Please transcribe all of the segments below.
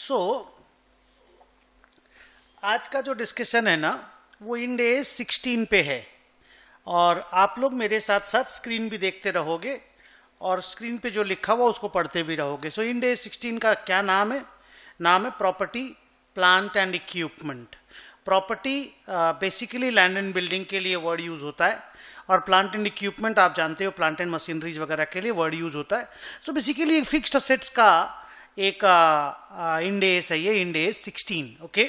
सो आज का जो डिस्कशन है ना वो इंड एज 16 पे है और आप लोग मेरे साथ साथ स्क्रीन भी देखते रहोगे और स्क्रीन पे जो लिखा हुआ उसको पढ़ते भी रहोगे। सो इंड एज 16 का क्या नाम है? नाम है property, plant and equipment. Property basically land and building के लिए वर्ड यूज होता है और प्लांट एंड इक्विपमेंट आप जानते हो प्लांट एंड मशीनरीज वगैरह के लिए वर्ड यूज होता है। सो बेसिकली फिक्स्ड असेट्स का एक इंड एज है ये, इंड एज 16। ओके,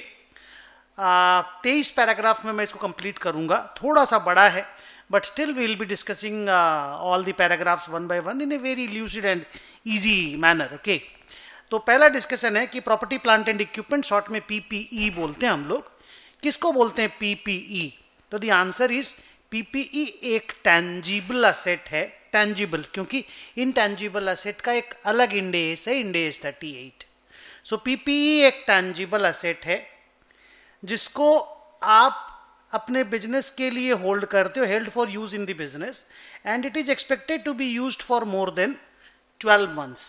23 पैराग्राफ में मैं इसको कंप्लीट करूंगा, थोड़ा सा बड़ा है but still we will be discussing all the paragraphs one by one in a very lucid and easy manner. Okay, तो पहला डिस्कशन है कि property plant and equipment, short में पीपीई बोलते हैं हम लोग। किसको बोलते हैं पीपीई? तो द आंसर इज पीपीई एक टेंजिबल असेट है। टेंजिबल क्योंकि इनटेंजिबल असेट का एक अलग इंडेज है, इंडेज 38। सो पीपीई एक टेंजिबल असेट है जिसको आप अपने बिजनेस के लिए होल्ड करते हो, held for use in the business, and it is expected to be used for more than 12 months.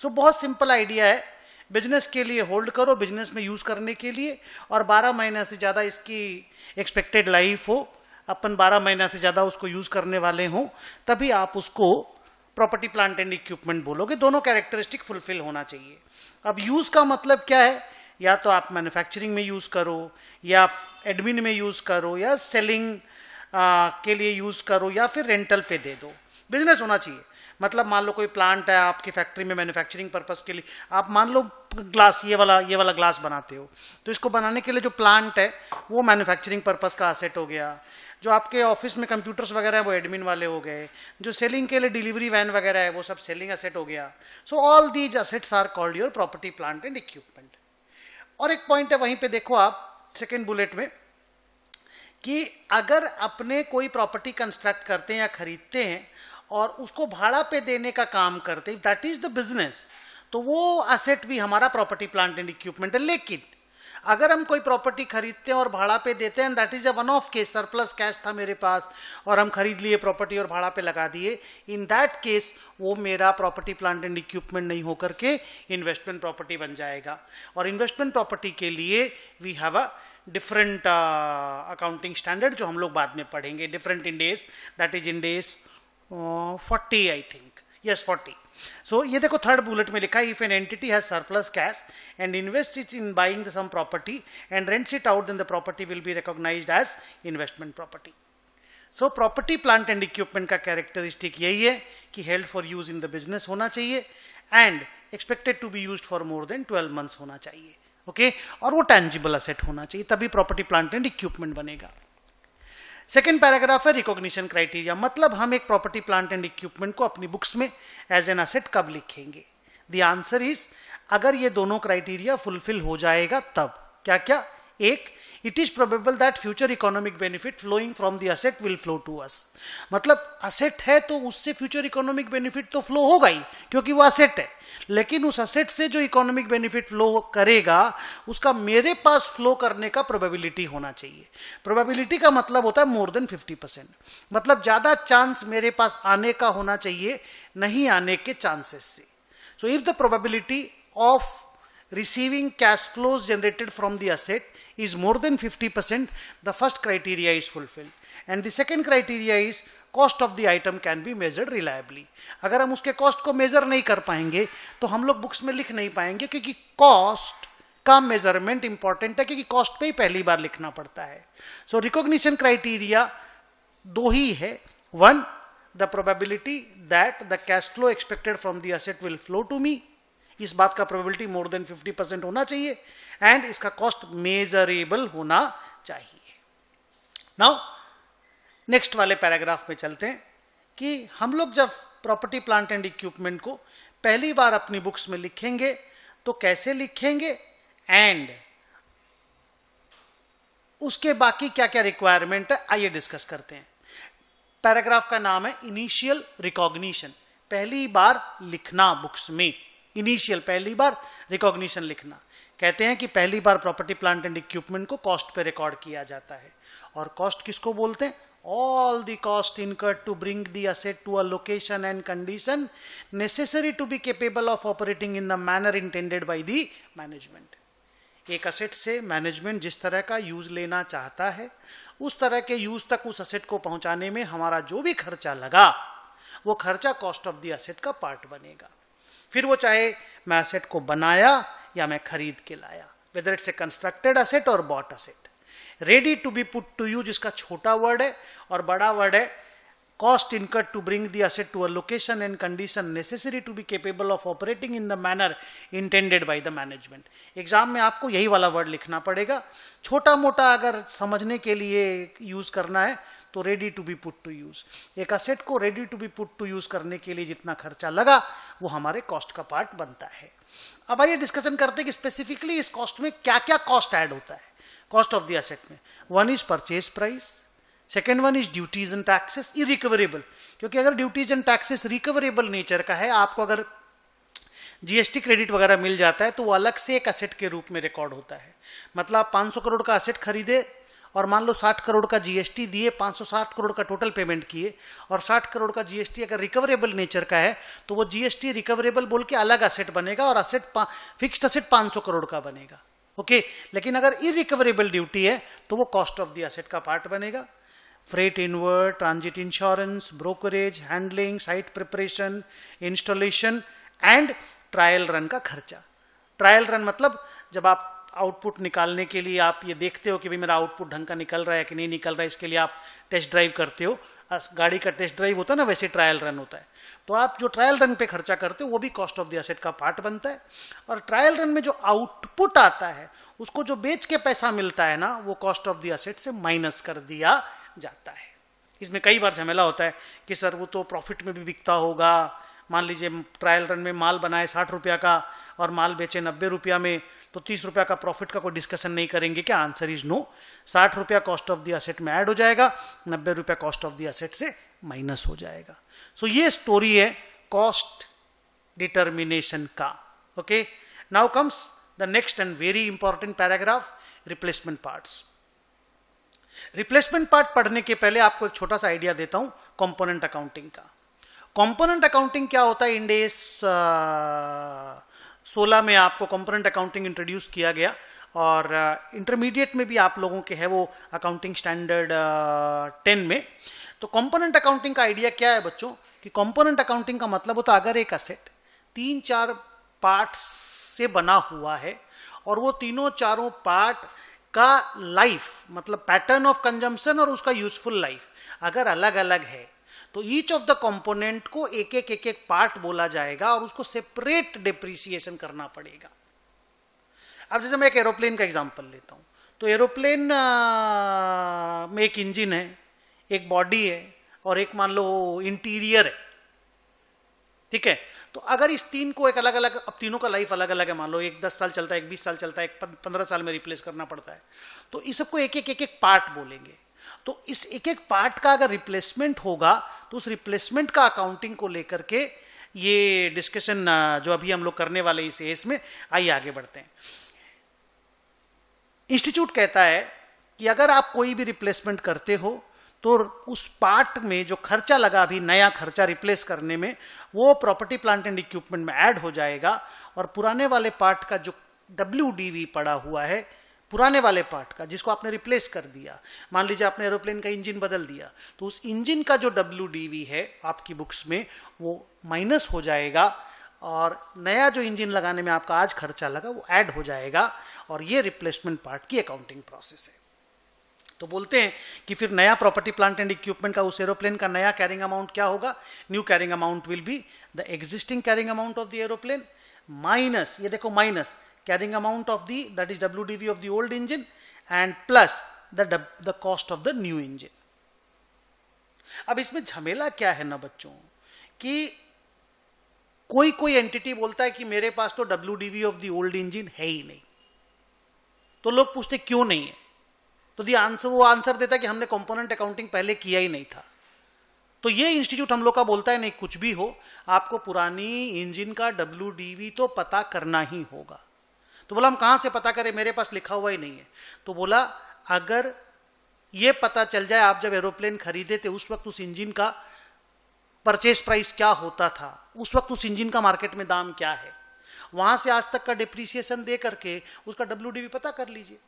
So बहुत सिंपल आइडिया है, बिजनेस के लिए होल्ड करो, बिजनेस में यूज करने के लिए, और 12 महीना से ज्यादा इसकी एक्सपेक्टेड लाइफ हो, अपन 12 महीना से ज्यादा उसको यूज करने वाले हो, तभी आप उसको प्रॉपर्टी प्लांट एंड इक्विपमेंट बोलोगे। दोनों कैरेक्टरिस्टिक फुलफिल होना चाहिए। अब यूज का मतलब क्या है? या तो आप मैन्युफैक्चरिंग में यूज करो, या एडमिन में यूज करो, या सेलिंग के लिए यूज करो, या फिर रेंटल पे दे दो। बिजनेस होना चाहिए। मतलब मान लो कोई प्लांट है आपकी फैक्ट्री में मैन्युफैक्चरिंग पर्पस के लिए, आप मान लो ग्लास, ये वाला ग्लास बनाते हो, तो इसको बनाने के लिए जो प्लांट है वो मैन्युफैक्चरिंग पर्पस का असेट हो गया। जो आपके ऑफिस में कंप्यूटर्स वगैरह है वो एडमिन वाले हो गए। जो सेलिंग के लिए डिलीवरी वैन वगैरह है वो सब सेलिंग असेट हो गया। So all these assets are called your property plant and equipment. और एक पॉइंट है वहीं पे देखो आप सेकेंड बुलेट में, कि अगर अपने कोई प्रॉपर्टी कंस्ट्रक्ट करते हैं या खरीदते हैं और उसको भाड़ा पे देने का काम करते हैं, दैट इज द बिजनेस, तो वो असेट भी हमारा प्रॉपर्टी प्लांट एंड इक्विपमेंट है। लेकिन अगर हम कोई प्रॉपर्टी खरीदते हैं और भाड़ा पे देते हैं, that is a one of case, surplus cash था मेरे पास और हम खरीद लिए प्रॉपर्टी और भाड़ा पे लगा दिए, इन दैट केस वो मेरा प्रॉपर्टी प्लांट एंड इक्विपमेंट नहीं होकर के इन्वेस्टमेंट प्रॉपर्टी बन जाएगा। और इन्वेस्टमेंट प्रॉपर्टी के लिए we have a different accounting standard जो हम लोग बाद में पढ़ेंगे, different Ind AS, that is Ind AS 40 I think, yes 40। So ये देखो थर्ड बुलेट में लिखा है, if an entity has surplus cash and invest it in buying some property and rents it out, then the property will be recognised as investment property. So property plant and equipment का characteristic यही है कि held for use in the business होना चाहिए and expected to be used for more than 12 months होना चाहिए। Okay, और वो टेंजिबल असेट होना चाहिए, तभी प्रॉपर्टी प्लांट एंड इक्विपमेंट बनेगा। सेकेंड पैराग्राफ है रिकॉग्निशन क्राइटेरिया। मतलब हम एक प्रॉपर्टी प्लांट एंड इक्विपमेंट को अपनी बुक्स में एज एन असेट कब लिखेंगे? द आंसर इज, अगर ये दोनों क्राइटेरिया फुलफिल हो जाएगा तब। क्या क्या? एक, it is probable that future economic benefit flowing from the asset will flow to us. मतलब असेट है तो उससे फ्यूचर इकोनॉमिक बेनिफिट तो फ्लो होगा ही क्योंकि वो असेट है, लेकिन उस असेट से जो इकोनॉमिक बेनिफिट फ्लो करेगा उसका मेरे पास फ्लो करने का प्रोबेबिलिटी होना चाहिए। प्रोबेबिलिटी का मतलब होता है मोर देन 50%, मतलब ज्यादा चांस मेरे पास आने का होना चाहिए नहीं आने के चांसेस से। So if the probability of receiving cash flows generated from the asset is more than 50%, the first criteria is fulfilled. And the second criteria is cost of the item can be measured reliably. अगर हम उसके cost को measure नहीं कर पाएंगे तो हम लोग बुक्स में लिख नहीं पाएंगे, क्योंकि cost का measurement important है, क्योंकि cost पे ही पहली बार लिखना पड़ता है। So recognition criteria दो ही है। One, the probability that the cash flow expected from the asset will flow to me, इस बात का प्रोबेबिलिटी मोर देन 50% होना चाहिए, एंड इसका कॉस्ट मेजरेबल होना चाहिए। नाउ नेक्स्ट वाले पैराग्राफ में चलते हैं कि हम लोग जब प्रॉपर्टी प्लांट एंड इक्विपमेंट को पहली बार अपनी बुक्स में लिखेंगे तो कैसे लिखेंगे, एंड उसके बाकी क्या क्या रिक्वायरमेंट है, आइए डिस्कस करते हैं। पैराग्राफ का नाम है इनिशियल रिकॉग्निशन, पहली बार लिखना बुक्स में। इनिशियल, पहली बार, रिकॉग्निशन लिखना। कहते हैं कि पहली बार प्रॉपर्टी प्लांट एंड इक्विपमेंट को कॉस्ट पे रिकॉर्ड किया जाता है, और कॉस्ट किसको बोलते हैं? all the cost incurred to bring the asset to a location and condition necessary to be capable of operating in the manner intended by the management. एक असेट से मैनेजमेंट जिस तरह का यूज लेना चाहता है उस तरह के यूज तक उस असेट को पहुंचाने में हमारा जो भी खर्चा लगा वो खर्चा कॉस्ट ऑफ द असेट का पार्ट बनेगा. फिर वो चाहे मैं असेट को बनाया या मैं खरीद के लाया, whether it's a constructed asset और bought asset. Ready to be put to use इसका छोटा वर्ड है और बड़ा वर्ड है cost incurred to bring the asset to a location and condition necessary to be capable of operating in the manner intended by the management. Exam में आपको यही वाला वर्ड लिखना पड़ेगा. छोटा मोटा अगर समझने के लिए यूज करना है तो ready to be put to use. एक असेट को ready to be put to use करने के लिए जितना खर्चा लगा वो हमारे कॉस्ट का पार्ट बनता है. अब आइए डिस्कशन करते हैं कि स्पेसिफिकली इस कॉस्ट में क्या क्या कॉस्ट ऐड होता है कॉस्ट ऑफ द एसेट में. One is purchase price, second one is duties and taxes irrecoverable, क्योंकि अगर duties and taxes recoverable nature का है, आपको अगर जीएसटी क्रेडिट वगैरह मिल जाता है तो वो अलग से एक असेट के रूप में रिकॉर्ड होता है. मतलब आप 500 करोड़ का असेट खरीदे और मान लो 60 करोड़ का जीएसटी दिए, 560 करोड़ का टोटल पेमेंट किए और 60 करोड़ का जीएसटी अगर रिकवरेबल नेचर का है तो वो जीएसटी रिकवरेबल बोल के अलग असेट बनेगा और असेट फिक्स्ड असेट 500 करोड़ का बनेगा. ओके लेकिन अगर इरिकवरेबल ड्यूटी है तो वो कॉस्ट ऑफ द असेट का पार्ट बनेगा. Freight inward, transit insurance, brokerage, handling, site preparation, installation and trial run का खर्चा. ट्रायल रन मतलब जब आप आउटपुट निकालने के लिए आप ये देखते हो कि भाई मेरा आउटपुट ढंग का निकल रहा है कि नहीं निकल रहा है, इसके लिए आप टेस्ट ड्राइव करते हो. गाड़ी का टेस्ट ड्राइव होता है ना, वैसे ट्रायल रन होता है. तो आप जो ट्रायल रन पे खर्चा करते हो वो भी कॉस्ट ऑफ द एसेट का पार्ट बनता है. और ट्रायल रन में जो आउटपुट आता है उसको जो बेच के पैसा मिलता है ना वो कॉस्ट ऑफ द एसेट से माइनस कर दिया जाता है. इसमें कई बार झमेला होता है कि सर वो तो प्रॉफिट में भी बिकता होगा. मान लीजिए ट्रायल रन में माल बनाए 60 रुपया का और माल बेचे 90 रुपया में, तो 30 रुपया का प्रॉफिट का कोई डिस्कशन नहीं करेंगे क्या? Answer is no. 60 रुपया कॉस्ट ऑफ द एसेट में ऐड हो जाएगा, 90 रुपया कॉस्ट ऑफ द एसेट से माइनस हो जाएगा. सो ये स्टोरी है कॉस्ट डिटर्मिनेशन का. Okay now comes the next and very important paragraph, replacement parts. Replacement part पढ़ने के पहले आपको एक छोटा सा आइडिया देता हूं कंपोनेंट अकाउंटिंग का. कंपोनेंट अकाउंटिंग क्या होता है? इंडेस 16 में आपको कंपोनेंट अकाउंटिंग इंट्रोड्यूस किया गया और इंटरमीडिएट में भी आप लोगों के है वो अकाउंटिंग स्टैंडर्ड 10 में. तो कंपोनेंट अकाउंटिंग का आइडिया क्या है बच्चों कि कंपोनेंट अकाउंटिंग का मतलब होता है अगर एक असेट 3-4 पार्ट्स से बना हुआ है और वो तीनों चारों पार्ट का लाइफ मतलब पैटर्न ऑफ कंजम्पशन और उसका यूजफुल लाइफ अगर अलग अलग है तो ईच ऑफ द कंपोनेंट को एक एक पार्ट बोला जाएगा और उसको सेपरेट डिप्रिसिएशन करना पड़ेगा. अब जैसे मैं एक एरोप्लेन का एग्जांपल लेता हूं तो एरोप्लेन में एक इंजन है, एक बॉडी है और एक मान लो इंटीरियर है. ठीक है, तो अगर इस तीन को एक अलग अलग, अब तीनों का लाइफ अलग अलग है, मान लो एक 10 साल चलता है, एक 20 साल चलता है, एक 15 साल में रिप्लेस करना पड़ता है, तो इस सबको एक एक पार्ट बोलेंगे. तो इस एक एक पार्ट का अगर रिप्लेसमेंट होगा तो उस रिप्लेसमेंट का अकाउंटिंग को लेकर के ये डिस्कशन जो अभी हम लोग करने वाले इस एस में, आइए आगे बढ़ते हैं. इंस्टीट्यूट कहता है कि अगर आप कोई भी रिप्लेसमेंट करते हो तो उस पार्ट में जो खर्चा लगा, अभी नया खर्चा रिप्लेस करने में, वो प्रॉपर्टी प्लांट एंड इक्विपमेंट में ऐड हो जाएगा और पुराने वाले पार्ट का जो WDV पड़ा हुआ है, पुराने वाले पार्ट का जिसको आपने रिप्लेस कर दिया, मान लीजिए आपने एरोप्लेन का इंजन बदल दिया, तो उस इंजन का जो WDV है आपकी बुक्स में वो माइनस हो जाएगा और नया जो इंजन लगाने में आपका आज खर्चा लगा वो ऐड हो जाएगा और ये रिप्लेसमेंट पार्ट की अकाउंटिंग प्रोसेस है. तो बोलते हैं कि फिर नया प्रॉपर्टी प्लांट एंड इक्विपमेंट का उस एरोप्लेन का नया कैरिंग अमाउंट क्या होगा? New carrying amount will be the existing carrying amount of the aeroplane minus, ये देखो minus carrying amount of the that is WDV of the old engine and plus the cost of the new engine. अब इसमें झमेला क्या है ना बच्चों कि कोई एंटिटी बोलता है कि मेरे पास तो WDV of the old engine है ही नहीं, तो लोग पूछते क्यों नहीं है, तो वो आंसर देता है कि हमने कंपोनेंट अकाउंटिंग पहले किया ही नहीं था. तो ये इंस्टीट्यूट हम लोग का बोलता है नहीं, कुछ भी हो आपको पुरानी इंजन का WDV तो पता करना ही होगा. तो बोला हम कहां से पता करें, मेरे पास लिखा हुआ ही नहीं है. तो बोला अगर ये पता चल जाए आप जब एरोप्लेन खरीदे थे उस वक्त उस इंजन का परचेज प्राइस क्या होता था, उस वक्त उस इंजन का मार्केट में दाम क्या है, वहां से आज तक का डिप्रिसिएशन दे करके उसका WDV पता कर लीजिए,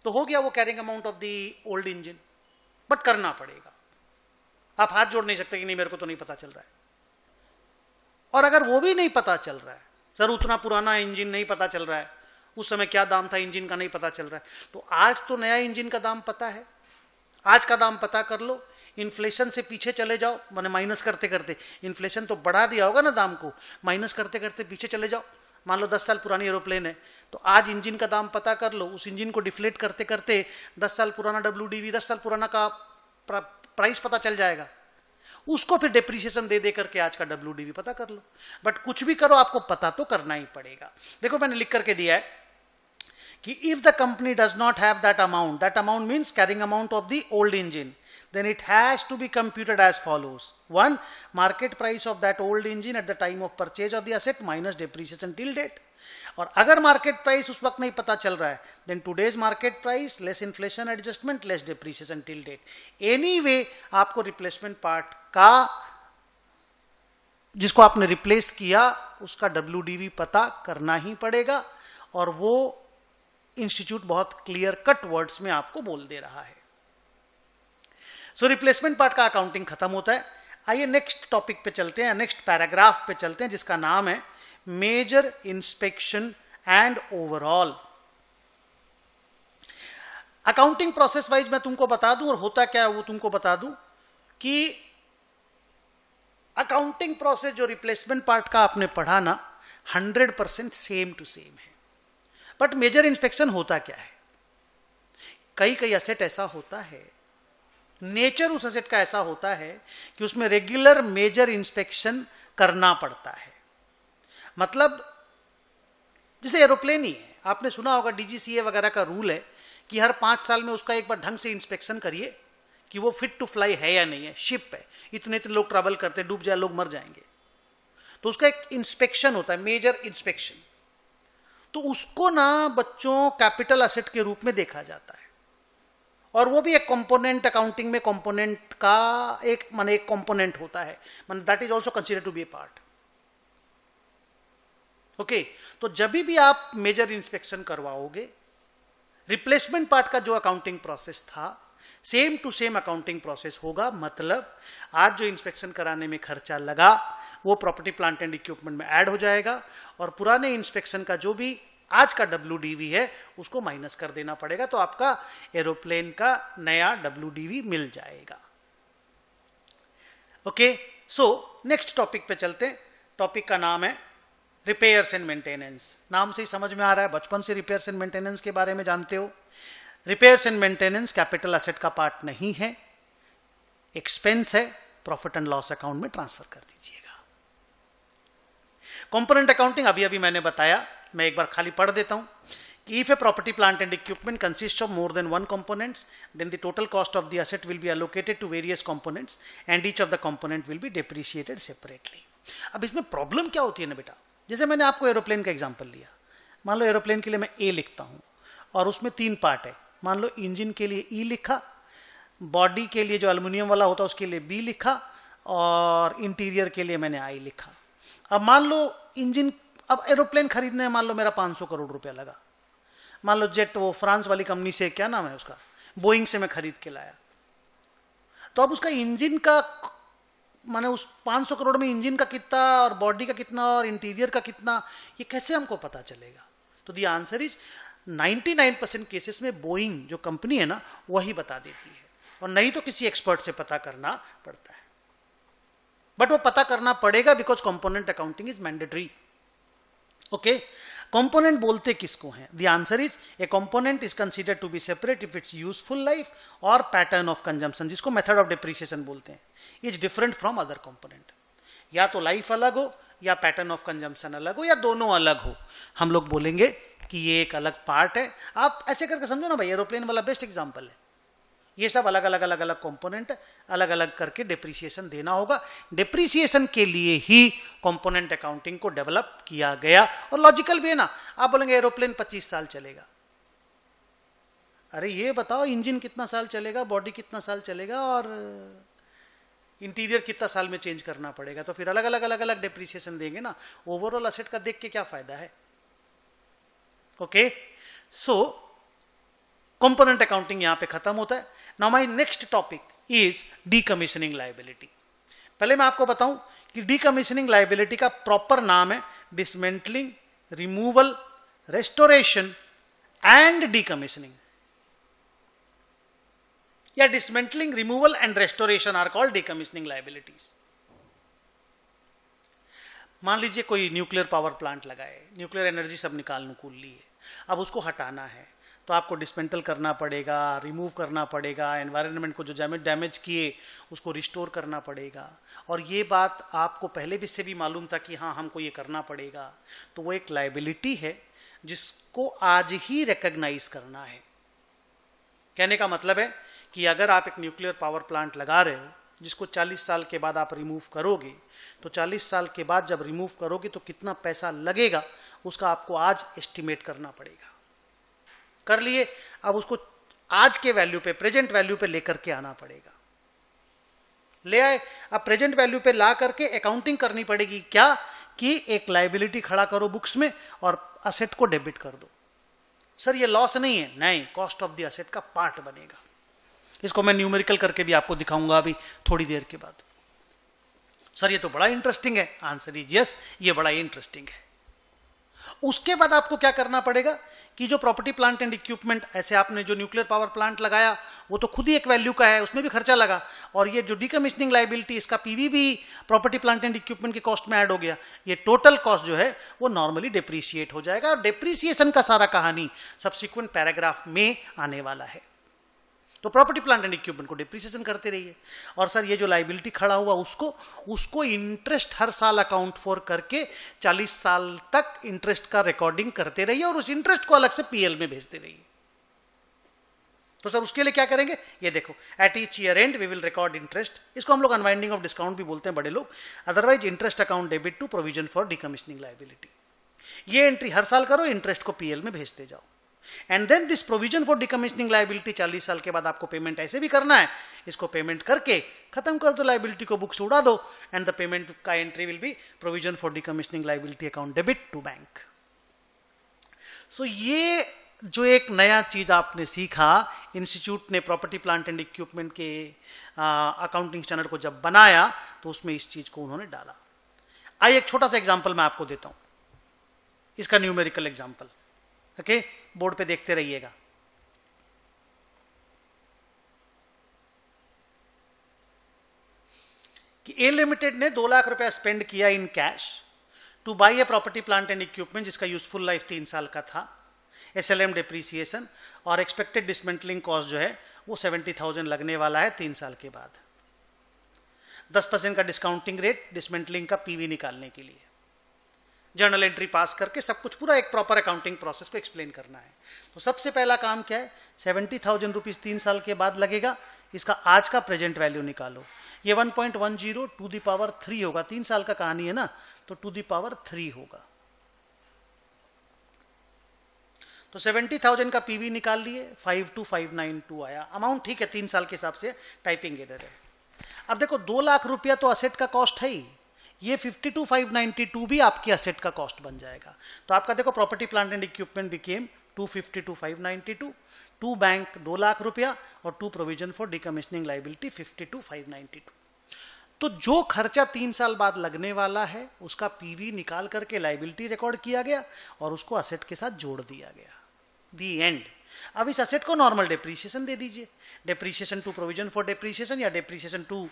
तो हो गया वो carrying amount of the old engine. But करना पड़ेगा, आप हाथ जोड़ नहीं सकते कि नहीं मेरे को तो नहीं पता चल रहा है। और अगर वो भी नहीं पता चल रहा है, सर उतना पुराना इंजन नहीं पता चल रहा है, उस समय क्या दाम था इंजन का नहीं पता चल रहा है, तो आज तो नया इंजन का दाम पता है, आज का दाम पता कर लो, इन्फ्लेशन से पीछे चले जाओ, माने माइनस करते करते, इन्फ्लेशन तो बढ़ा दिया होगा ना दाम को, माइनस करते करते पीछे चले जाओ। मान लो 10 साल पुरानी एरोप्लेन है, तो आज इंजन का दाम पता कर लो, उस इंजन को डिफ्लेट करते करते 10 साल पुराना WDV, 10 साल पुराना का प्राइस पता चल जाएगा, उसको फिर डेप्रिसिएशन दे करके आज का WDV पता कर लो। बट कुछ भी करो आपको पता तो करना ही पड़ेगा। देखो मैंने लिख करके दिया है कि if the company does not have that amount means carrying amount of the old engine, then it has to be computed as follows. 1. Market price of that old engine at the time of purchase of the asset minus depreciation till date. और अगर market price उस वक्त नहीं पता चल रहा है, then today's market price less inflation adjustment less depreciation till date. Anyway आपको रिप्लेसमेंट पार्ट का जिसको आपने रिप्लेस किया उसका WDV पता करना ही पड़ेगा, और वो इंस्टीट्यूट बहुत क्लियर कट वर्ड्स में आपको बोल दे रहा है। सो रिप्लेसमेंट पार्ट का अकाउंटिंग खत्म होता है। आइए नेक्स्ट टॉपिक पे चलते हैं, नेक्स्ट पैराग्राफ पे चलते हैं, जिसका नाम है major inspection and overall. Accounting process wise मैं तुमको बता दूं और होता क्या है वो तुमको बता दूं कि अकाउंटिंग प्रोसेस जो रिप्लेसमेंट पार्ट का आपने पढ़ा ना 100% सेम टू सेम है। बट मेजर इंस्पेक्शन होता क्या है, कई कई एसेट ऐसा होता है, नेचर उस एसेट का ऐसा होता है कि उसमें रेगुलर मेजर इंस्पेक्शन करना पड़ता है। मतलब जैसे एरोप्लेन ही है, आपने सुना होगा DGCA वगैरह का रूल है कि हर 5 साल में उसका एक बार ढंग से इंस्पेक्शन करिए कि वो फिट टू फ्लाई है या नहीं है, शिप है, इतने इतने लोग ट्रैवल करते हैं, डूब जाए लोग मर जाएंगे, तो उसका एक इंस्पेक्शन होता है, मेजर इंस्पेक्शन। तो उसको ना बच्चों कैपिटल एसेट के रूप में देखा जाता है, और वो भी एक कंपोनेंट, अकाउंटिंग में कंपोनेंट का एक माने एक कंपोनेंट होता है, माने that is also consider to be a part. Okay, तो जब भी आप मेजर इंस्पेक्शन करवाओगे, रिप्लेसमेंट पार्ट का जो अकाउंटिंग प्रोसेस था same to same accounting process होगा। मतलब आज जो इंस्पेक्शन कराने में खर्चा लगा वो प्रॉपर्टी प्लांट एंड इक्विपमेंट में ऐड हो जाएगा, और पुराने इंस्पेक्शन का जो भी आज का WDV है उसको माइनस कर देना पड़ेगा, तो आपका एरोप्लेन का नया WDV मिल जाएगा। ओके, सो नेक्स्ट टॉपिक पे चलते हैं। टॉपिक का नाम है रिपेयर्स एंड मेंटेनेंस। नाम से ही समझ में आ रहा है, बचपन से रिपेयर्स एंड मेंटेनेंस के बारे में जानते हो। Repairs and maintenance capital asset का पार्ट नहीं है, एक्सपेंस है, प्रॉफिट एंड लॉस अकाउंट में ट्रांसफर कर दीजिएगा। कंपोनेंट अकाउंटिंग अभी अभी मैंने बताया, मैं एक बार खाली पढ़ देता हूं कि if a property plant and equipment consist of more than one components then the total cost of the asset will be allocated to various components and each of the component will be depreciated separately. अब इसमें problem क्या होती है ना बेटा, जैसे मैंने आपको एरोप्लेन का एग्जांपल लिया, मान लो एरोप्लेन के लिए मैं ए लिखता हूं और उसमें 3 पार्ट है, मान लो इंजन के लिए ई लिखा, बॉडी के लिए जो एल्युमिनियम वाला होता है उसके लिए बी लिखा, और इंटीरियर के लिए मैंने आई लिखा। अब मान लो इंजन, अब एरोप्लेन खरीदने में मान लो मेरा 500 करोड़ रुपया लगा, मान लो जेट वो फ्रांस वाली कंपनी से, क्या नाम है उसका, बोइंग से मैं खरीद के लाया, तो अब उसका इंजन का माने उस 500 करोड़ में इंजन का कितना और बॉडी का कितना और इंटीरियर का कितना, ये कैसे हमको पता चलेगा? तो द आंसर इज 99% केसेस में बोइंग जो कंपनी है ना वही बता देती है, और नहीं तो किसी एक्सपर्ट से पता करना पड़ता है। बट वो पता करना पड़ेगा because component accounting is mandatory. Okay, component बोलते किसको हैं? The answer is a component is considered to be separate if its useful life और पैटर्न ऑफ कंजम्पशन, जिसको मेथड ऑफ डिप्रिसिएशन बोलते हैं, is different from other component. या तो life अलग हो या पैटर्न ऑफ कंजम्पशन अलग हो या दोनों अलग हो, हम लोग बोलेंगे कि ये एक अलग पार्ट है। आप ऐसे करके समझो ना भाई, एरोप्लेन वाला बेस्ट एग्जांपल है। ये सब अलग अलग अलग अलग कंपोनेंट अलग अलग करके डिप्रिसिएशन देना होगा। डिप्रिसिएशन के लिए ही कंपोनेंट अकाउंटिंग को डेवलप किया गया, और लॉजिकल भी है ना। आप बोलेंगे एरोप्लेन 25 साल चलेगा, अरे ये बताओ इंजन कितना साल चलेगा, बॉडी कितना साल चलेगा और इंटीरियर कितना साल में चेंज करना पड़ेगा, तो फिर अलग अलग डेप्रिसिएशन देंगे ना, ओवरऑल असेट का देख के क्या फायदा है। ओके, सो कंपोनेंट अकाउंटिंग यहां पे खत्म होता है। Now my next topic is decommissioning liability. पहले मैं आपको बताऊं कि डीकमीशनिंग लायबिलिटी का प्रॉपर नाम है dismantling, removal, restoration and decommissioning, या dismantling, removal and restoration are called decommissioning liabilities. मान लीजिए कोई न्यूक्लियर पावर प्लांट लगाए, न्यूक्लियर एनर्जी सब निकाल नुकूल ली है, अब उसको हटाना है तो आपको डिसमेंटल करना पड़ेगा, रिमूव करना पड़ेगा, एनवायरनमेंट को जो डैमेज किए उसको रिस्टोर करना पड़ेगा। और ये बात आपको पहले भी से भी मालूम था कि हाँ हमको ये करना पड़ेगा, तो वो एक लायबिलिटी है जिसको आज ही रिकॉग्नाइज करना है। कहने का मतलब है कि अगर आप एक न्यूक्लियर पावर प्लांट लगा रहे हो जिसको 40 साल के बाद आप रिमूव करोगे, तो 40 साल के बाद जब रिमूव करोगे तो कितना पैसा लगेगा उसका आपको आज एस्टिमेट करना पड़ेगा। कर लिए, अब उसको आज के वैल्यू पे, प्रेजेंट वैल्यू पे लेकर के आना पड़ेगा। ले आए, अब प्रेजेंट वैल्यू पे ला करके अकाउंटिंग करनी पड़ेगी क्या, कि एक लायबिलिटी खड़ा करो बुक्स में और असेट को डेबिट कर दो। सर ये लॉस नहीं है, नहीं, कॉस्ट ऑफ द असेट का पार्ट बनेगा। इसको मैं न्यूमेरिकल करके भी आपको दिखाऊंगा अभी थोड़ी देर के बाद। सर ये तो बड़ा इंटरेस्टिंग है, आंसर इज यस, ये बड़ा इंटरेस्टिंग है। उसके बाद आपको क्या करना पड़ेगा कि जो प्रॉपर्टी प्लांट एंड इक्विपमेंट, ऐसे आपने जो न्यूक्लियर पावर प्लांट लगाया वो तो खुद ही एक वैल्यू का है, उसमें भी खर्चा लगा, और ये जो डीकमीशनिंग लायबिलिटी इसका पीवी भी प्रॉपर्टी प्लांट एंड इक्विपमेंट की कॉस्ट में ऐड हो गया, ये टोटल कॉस्ट जो है वो नॉर्मली डिप्रिशिएट हो जाएगा। और डिप्रिसिएशन का सारा कहानी सब्सिक्वेंट पैराग्राफ में आने वाला है। तो प्रॉपर्टी प्लांट एंड इक्विपमेंट को डिप्रिसिएशन करते रहिए, और सर ये जो लायबिलिटी खड़ा हुआ उसको इंटरेस्ट हर साल अकाउंट फॉर करके 40 साल तक इंटरेस्ट का रिकॉर्डिंग करते रहिए, और उस इंटरेस्ट को अलग से पीएल में भेजते रहिए। तो सर उसके लिए क्या करेंगे, ये देखो, at each year end we will record interest, इसको हम लोग अनवाइंडिंग ऑफ डिस्काउंट भी बोलते हैं बड़े लोग, otherwise interest account debit to provision for decommissioning liability. ये एंट्री हर साल करो, इंटरेस्ट को पीएल में भेजते जाओ। And then this provision for decommissioning liability, 40 साल के बाद आपको पेमेंट ऐसे भी करना है, इसको पेमेंट करके खत्म कर दो, लायबिलिटी को बुक से उड़ा दो, एंड द पेमेंट का entry will be provision for decommissioning liability account debit to bank. So ये जो एक नया चीज आपने सीखा, इंस्टीट्यूट ने प्रॉपर्टी प्लांट एंड इक्विपमेंट के अकाउंटिंग स्टैंडर्ड को जब बनाया तो उसमें इस चीज को उन्होंने डाला। आइए एक छोटा सा एग्जाम्पल मैं आपको देता हूं, इसका न्यूमेरिकल एग्जाम्पल। ओके, बोर्ड पे देखते रहिएगा। कि ए लिमिटेड ने 2 लाख रुपया स्पेंड किया in cash two by A property plant and equipment जिसका यूजफुल लाइफ 3 साल का था, एसएलएम डिप्रिसिएशन और एक्सपेक्टेड डिसमेंटलिंग कॉस्ट जो है वो 70,000 लगने वाला है 3 साल के बाद। 10% का डिस्काउंटिंग रेट डिसमेंटलिंग का पीवी निकालने के लिए, जर्नल एंट्री पास करके सब कुछ पूरा एक प्रॉपर अकाउंटिंग प्रोसेस को एक्सप्लेन करना है। तो सबसे पहला काम क्या है, 70,000 रुपीज 3 साल के बाद लगेगा, इसका आज का प्रेजेंट वैल्यू निकालो। ये 1.10 टू द पावर 3 होगा, 3 साल का कहानी है ना, तो टू द पावर 3 होगा। तो 70,000 का पीवी निकाल लिए, 52,592 आया अमाउंट। ठीक है, 3 साल के हिसाब से टाइपिंग एरर है। अब देखो 2 लाख रुपया तो असेट का कॉस्ट है ही, ये 52,592 भी आपकी असेट का कॉस्ट बन जाएगा। तो आपका देखो property plant and equipment became 252,592, to bank 2 lakh रुपया और to provision for decommissioning liability 52,592। तो जो खर्चा 3 साल बाद लगने वाला है उसका पीवी निकाल करके लायबिलिटी रिकॉर्ड किया गया और उसको असेट के साथ जोड़ दिया गया। The end. अब इस असेट को नॉर्मल डेप्रिसिएशन दे दीजिए, depreciation to provision for depreciation या डेप्रिसिएशन टू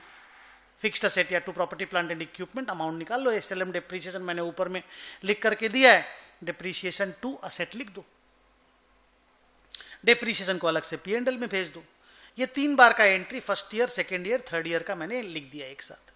फिक्स्ड असेट या to property plant and equipment, amount निकाल लो। एसएलएम डेप्रिसिएशन मैंने ऊपर में लिख करके दिया है, डेप्रिसिएशन टू असेट लिख दो, डेप्रिसिएशन को अलग से पी&एल में भेज दो। ये 3 बार का entry, first year, second year, third year का मैंने लिख दिया एक साथ।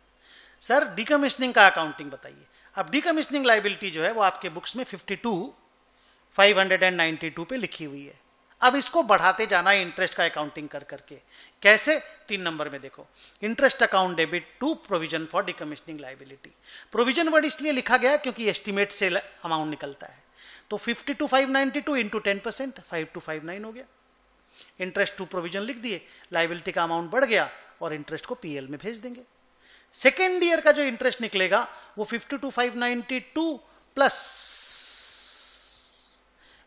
सर डीकमीशनिंग का अकाउंटिंग बताइए। अब डीकमीशनिंग लायबिलिटी जो है वो आपके बुक्स में 52,592 पे लिखी हुई है। अब इसको बढ़ाते जाना है इंटरेस्ट का अकाउंटिंग कर करके। कैसे? 3 नंबर में देखो, interest account debit to provision for decommissioning liability. Provision word इसलिए लिखा गया क्योंकि एस्टिमेट से अमाउंट निकलता है। तो 52,592 इंटू 10%, 5259 हो गया। इंटरेस्ट टू प्रोविजन लिख दिए, लाइबिलिटी का अमाउंट बढ़ गया और इंटरेस्ट को पीएल में भेज देंगे। सेकेंड ईयर का जो इंटरेस्ट निकलेगा वो 52,592 प्लस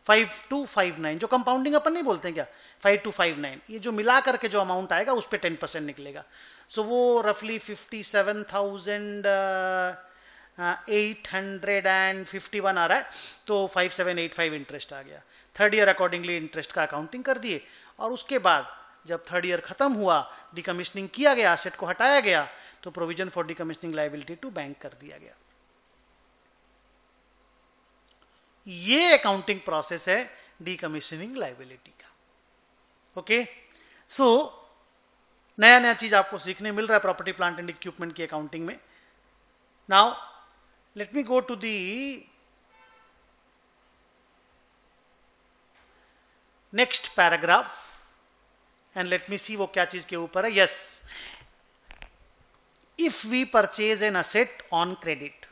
5259, जो कंपाउंडिंग अपन नहीं बोलते हैं क्या, 5259, ये जो मिला करके जो अमाउंट आएगा उस पे 10% निकलेगा। सो वो रफली 57,851 आ रहा है, तो 5785 इंटरेस्ट आ गया। थर्ड ईयर अकॉर्डिंगली इंटरेस्ट का अकाउंटिंग कर दिए, और उसके बाद जब थर्ड ईयर खत्म हुआ, डिकमिशनिंग किया गया, एसेट को हटाया गया, तो provision for decommissioning liability to bank कर दिया गया। ये अकाउंटिंग प्रोसेस है डिकमिशनिंग लायबिलिटी का। ओके, सो नया नया चीज आपको सीखने मिल रहा है प्रॉपर्टी प्लांट एंड इक्विपमेंट की अकाउंटिंग में। Now let me go to the next paragraph and let me see वो क्या चीज के ऊपर है। Yes, if we purchase an asset on credit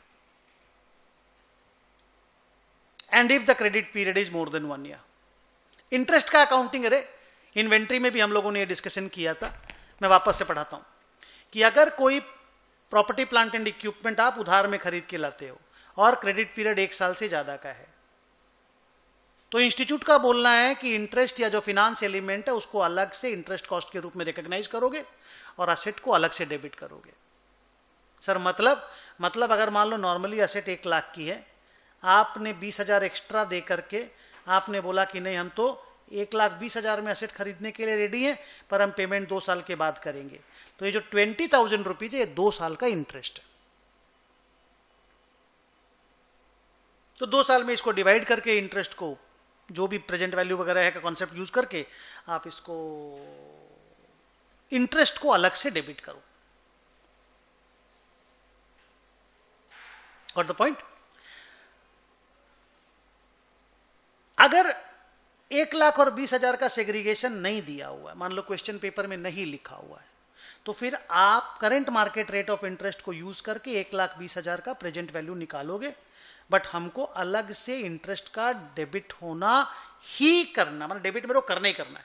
and if the credit period is more than 1 year, interest का accounting, अरे inventory में भी हम लोगों ने ये डिस्कशन किया था, मैं वापस से पढ़ाता हूं कि अगर कोई प्रॉपर्टी प्लांट एंड इक्विपमेंट आप उधार में खरीद के लाते हो और क्रेडिट पीरियड 1 साल से ज्यादा का है, तो इंस्टीट्यूट का बोलना है कि इंटरेस्ट या जो फिनांस एलिमेंट है उसको अलग से इंटरेस्ट कॉस्ट के रूप में रिकॉग्नाइज करोगे और असेट को अलग से डेबिट करोगे। सर मतलब अगर मान लो नॉर्मली असेट 1 लाख की है, आपने 20,000 एक्स्ट्रा दे करके आपने बोला कि नहीं हम तो 1,20,000 में असेट खरीदने के लिए रेडी हैं, पर हम पेमेंट 2 साल के बाद करेंगे, तो ये जो 20,000 रुपीज है ये 2 साल का इंटरेस्ट है। तो 2 साल में इसको डिवाइड करके इंटरेस्ट को जो भी प्रेजेंट वैल्यू वगैरह है का कॉन्सेप्ट यूज करके आप इसको इंटरेस्ट को अलग से डेबिट करो। Got the point? अगर 1,00,000 और 20,000 का सेग्रीगेशन नहीं दिया हुआ है, मान लो क्वेश्चन पेपर में नहीं लिखा हुआ है, तो फिर आप current market rate of interest को यूज करके 1,20,000 का प्रेजेंट वैल्यू निकालोगे, बट हमको अलग से इंटरेस्ट का डेबिट होना ही करना, मतलब डेबिट मेरे को करना ही करना है।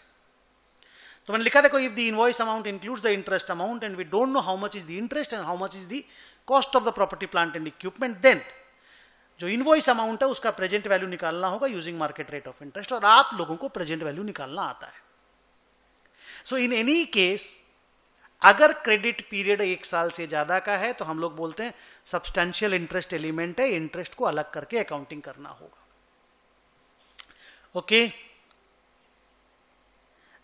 तो मैंने लिखा देखो, if the invoice amount includes the interest amount and we don't know how much is the interest and how much is the cost of the property plant and equipment, then जो इनवॉइस अमाउंट है उसका present value निकालना होगा using market rate of interest, और आप लोगों को present value निकालना आता है। सो इन एनी केस अगर क्रेडिट पीरियड 1 साल से ज्यादा का है तो हम लोग बोलते हैं सब्सटैंशियल इंटरेस्ट एलिमेंट है, इंटरेस्ट को अलग करके अकाउंटिंग करना होगा। Okay,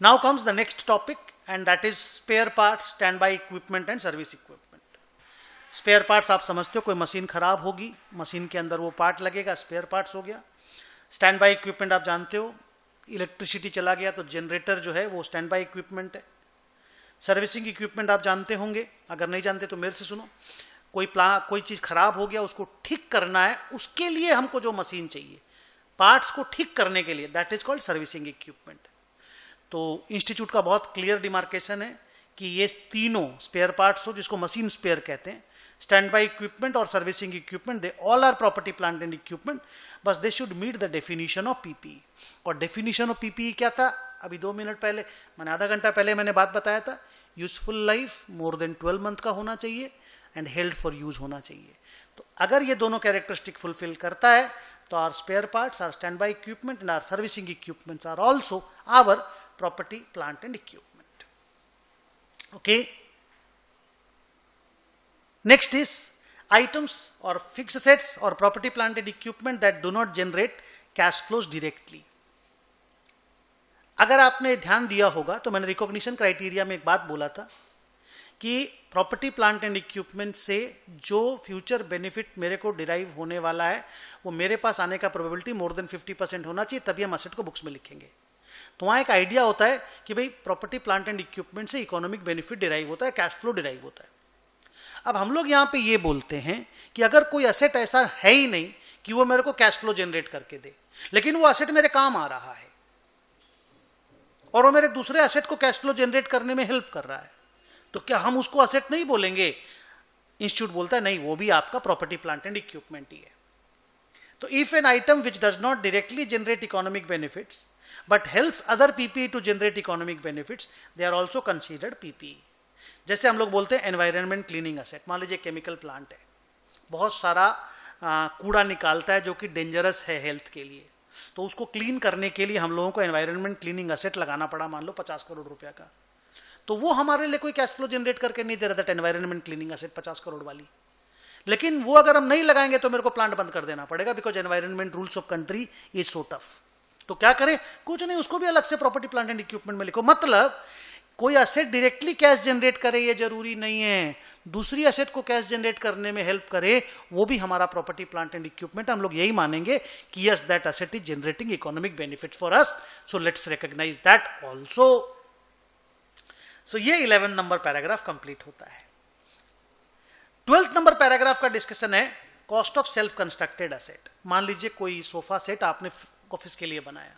now comes the next topic and that is spare parts, stand bye equipment and service equipment. Spare parts आप समझते हो, कोई मशीन खराब होगी, मशीन के अंदर वो पार्ट लगेगा, स्पेयर पार्ट्स हो गया। स्टैंड बाय इक्विपमेंट आप जानते हो, इलेक्ट्रिसिटी चला गया तो जनरेटर जो है वो स्टैंड बाय इक्विपमेंट है। सर्विसिंग इक्विपमेंट आप जानते होंगे, अगर नहीं जानते तो मेरे से सुनो, कोई चीज खराब हो गया उसको ठीक करना है, उसके लिए हमको जो मशीन चाहिए पार्ट्स को ठीक करने के लिए, that is called servicing equipment. तो इंस्टीट्यूट का बहुत क्लियर डिमार्केशन है कि ये तीनों स्पेयर पार्ट्स हो जिसको मशीन स्पेयर कहते हैं, स्टैंड बाय इक्विपमेंट और servicing equipment, they all are property plant and equipment, बस they should meet the definition of PPE. और डेफिनेशन ऑफ पीपीई क्या था? अभी 2 मिनट पहले मैंने, आधा घंटा पहले मैंने बात बताया था, useful life more than 12 month का होना चाहिए एंड हेल्ड फॉर यूज होना चाहिए। तो अगर ये दोनों कैरेक्टरिस्टिक फुलफिल करता है तो are spare parts, are stand bye equipment and are servicing equipments are also our property plant and equipment. Okay, next is items or fixed assets or property plant and equipment that do not generate cash flows directly। अगर आपने ध्यान दिया होगा तो मैंने recognition criteria में एक बात बोला था कि प्रॉपर्टी प्लांट एंड इक्विपमेंट से जो फ्यूचर बेनिफिट मेरे को डिराइव होने वाला है वो मेरे पास आने का प्रोबेबिलिटी मोर देन 50% होना चाहिए, तभी हम असेट को बुक्स में लिखेंगे। तो वहां एक आइडिया होता है कि भाई प्रॉपर्टी प्लांट एंड इक्विपमेंट से इकोनॉमिक बेनिफिट डिराइव होता है, कैश फ्लो डिराइव होता है। अब हम लोग यहां पे ये बोलते हैं कि अगर कोई असेट ऐसा है ही नहीं कि वो मेरे को कैश फ्लो जनरेट करके दे, लेकिन वो असेट मेरे काम आ रहा है और वो मेरे दूसरे असेट को कैश फ्लो जनरेट करने में हेल्प कर रहा है, तो क्या हम उसको असेट नहीं बोलेंगे? इंस्टीट्यूट बोलता है नहीं, वो भी आपका प्रॉपर्टी प्लांट एंड इक्विपमेंट ही है। तो if an item which does not directly generate economic benefits but helps other PPE to generate economic benefits, they are also considered PPE. जैसे हम लोग बोलते हैं एनवायरनमेंट क्लीनिंग एसेट, मान लीजिए केमिकल प्लांट है, बहुत सारा कूड़ा निकालता है जो कि डेंजरस है हेल्थ के लिए, तो उसको क्लीन करने के लिए हम लोगों को एनवायरनमेंट क्लीनिंग एसेट लगाना पड़ा, मान लो 50 करोड़ रुपया का, तो वो हमारे लिए कोई कैश फ्लो जनरेट करके नहीं दे रहा था एनवायरनमेंट क्लीनिंग एसेट 50 करोड़ वाली। लेकिन वो अगर हम नहीं लगाएंगे तो मेरे को प्लांट बंद कर देना पड़ेगा, because environment rules of country is so tough. तो क्या करें, कुछ नहीं, उसको भी अलग से प्रॉपर्टी प्लांट एंड इक्विपमेंट में लिखो। मतलब कोई एसेट डायरेक्टली कैश जनरेट करे ये जरूरी नहीं है, दूसरी एसेट को कैश जनरेट करने में हेल्प करे, वो भी हमारा प्रॉपर्टी प्लांट एंड इक्विपमेंट। हम लोग यही मानेंगे कि yes that asset is generating economic benefits for us, so let's recognise that also. So ये 11 नंबर पैराग्राफ कंप्लीट होता है। 12th नंबर पैराग्राफ का डिस्कशन है cost of self constructed asset. मान लीजिए कोई सोफा सेट आपने ऑफिस के लिए बनाया,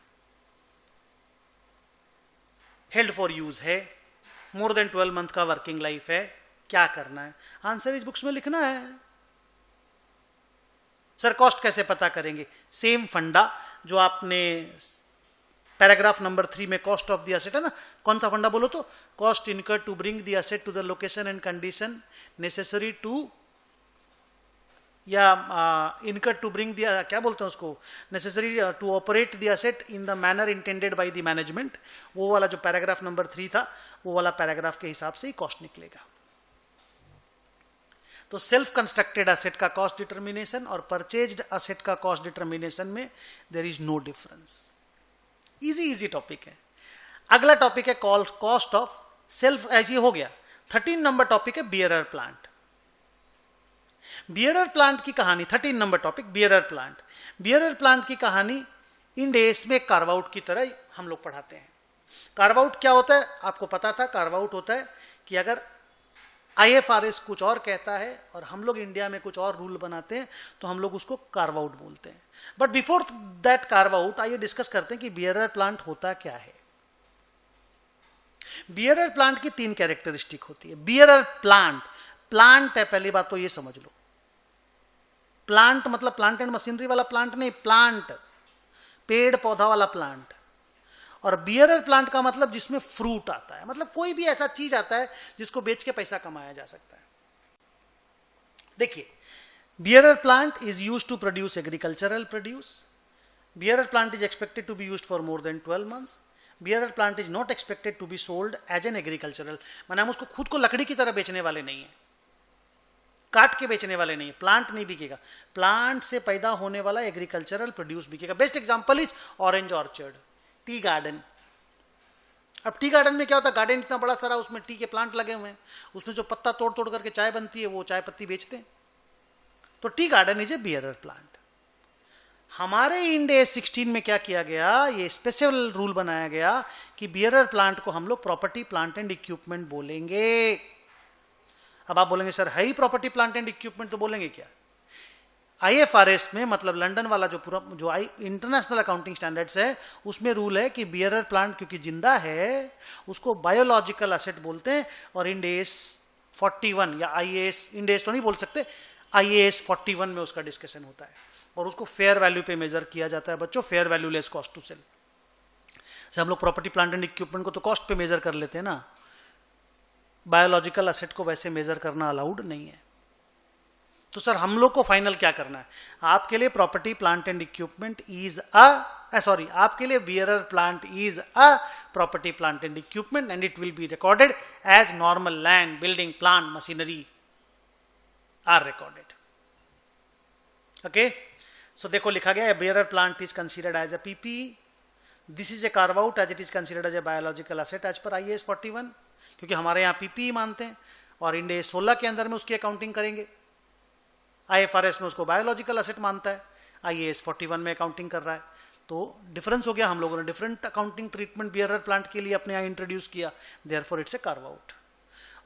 हेल्ड फॉर यूज है, मोर देन 12 मंथ का वर्किंग लाइफ है, क्या करना है? आंसर इस बुक्स में लिखना है। सर कॉस्ट कैसे पता करेंगे? सेम फंडा जो आपने पैराग्राफ नंबर 3 में कॉस्ट ऑफ द एसेट है ना, कौन सा फंडा बोलो तो? Cost incur to bring the asset to the location and condition necessary to, या इनकर टू ब्रिंग दिया, क्या बोलते हैं उसको, necessary to operate the asset in the manner intended by the management. वो वाला जो पैराग्राफ नंबर 3 था, वो वाला पैराग्राफ के हिसाब से ही कॉस्ट निकलेगा। तो सेल्फ कंस्ट्रक्टेड एसेट का कॉस्ट डिटर्मिनेशन और परचेज्ड एसेट का कॉस्ट डिटर्मिनेशन में there is no difference. Easy topic है। अगला टॉपिक है कॉस्ट ऑफ सेल्फ, ये हो गया। 13 नंबर टॉपिक है बियरर प्लांट। बियरर प्लांट की कहानी, 13 number topic bearer plant. Bearer plant की कहानी इंड एस में कार्व आउट की तरह हम लोग पढ़ाते हैं। कार्व आउट क्या होता है आपको पता था? कार्व आउट होता है कि अगर IFRS कुछ और कहता है और हम लोग इंडिया में कुछ और रूल बनाते हैं तो हम लोग उसको कार्व आउट बोलते हैं। But before that carve out आइए डिस्कस करते हैं कि बियरर प्लांट होता क्या है। बियरर प्लांट की 3 कैरेक्टरिस्टिक होती है। बियरर प्लांट, प्लांट है, पहली बात तो ये समझ लो। प्लांट मतलब प्लांट एंड मशीनरी वाला प्लांट नहीं, प्लांट पेड़ पौधा वाला प्लांट। और बियरर प्लांट का मतलब जिसमें फ्रूट आता है, मतलब कोई भी ऐसा चीज आता है जिसको बेच के पैसा कमाया जा सकता है। देखिए, bearer plant is used to produce agricultural produce. Bearer plant is expected to be used for more than 12 months. Bearer plant is not expected to be sold as an agricultural, माने हम उसको खुद को लकड़ी की तरह बेचने वाले नहीं है, काट के बेचने वाले नहीं है। प्लांट नहीं बिकेगा, प्लांट से पैदा होने वाला एग्रीकल्चरल प्रोड्यूस बिकेगा। Best example is orange orchard, tea garden. अब टी गार्डन में क्या होता है, गार्डन इतना बड़ा सारा, उसमें टी के प्लांट लगे हुए हैं, उसमें जो पत्ता तोड़ तोड़ करके चाय बनती है वो चाय पत्ती बेचते हैं। तो tea garden is a bearer plant. हमारे इंड AS 16 में क्या किया गया, ये स्पेशल रूल बनाया गया कि बियरर प्लांट को हम लोग प्रॉपर्टी प्लांट एंड इक्विपमेंट बोलेंगे। अब आप बोलेंगे सर है ही प्रॉपर्टी प्लांट एंड इक्विपमेंट, तो बोलेंगे क्या? IFRS में, मतलब लंदन वाला जो इंटरनेशनल अकाउंटिंग स्टैंडर्ड्स है, उसमें रूल है कि बियरर प्लांट क्योंकि जिंदा है उसको बायोलॉजिकल एसेट बोलते हैं। और इंड AS 41 या IAS, इंड AS तो नहीं बोल सकते, IAS 41 में उसका डिस्कशन होता है और उसको फेयर वैल्यू पे मेजर किया जाता है बच्चों, fair value less cost to sell. जैसे हम लोग प्रॉपर्टी प्लांट एंड इक्विपमेंट को तो कॉस्ट पे मेजर कर लेते हैं ना, बायोलॉजिकल एसेट को वैसे मेजर करना अलाउड नहीं है। तो सर हम लोग को फाइनल क्या करना है? आपके लिए property plant and equipment is आपके लिए bearer plant is a property plant and equipment and it will be recorded as normal land, building, plant, machinery are recorded. Okay, so देखो लिखा गया है bearer plant is considered as a PPE। This is a carve out as it is considered as a biological asset as per IAS 41, क्योंकि हमारे यहाँ PPE मानते हैं और इंड AS 16 के अंदर में उसकी अकाउंटिंग करेंगे। IFRS में उसको बायोलॉजिकल एसेट मानता है, IAS 41 में अकाउंटिंग कर रहा है। तो डिफरेंस हो गया, हम लोगों ने different accounting treatment bearer plant के लिए अपने यहाँ इंट्रोड्यूस किया, therefore it's a carve out.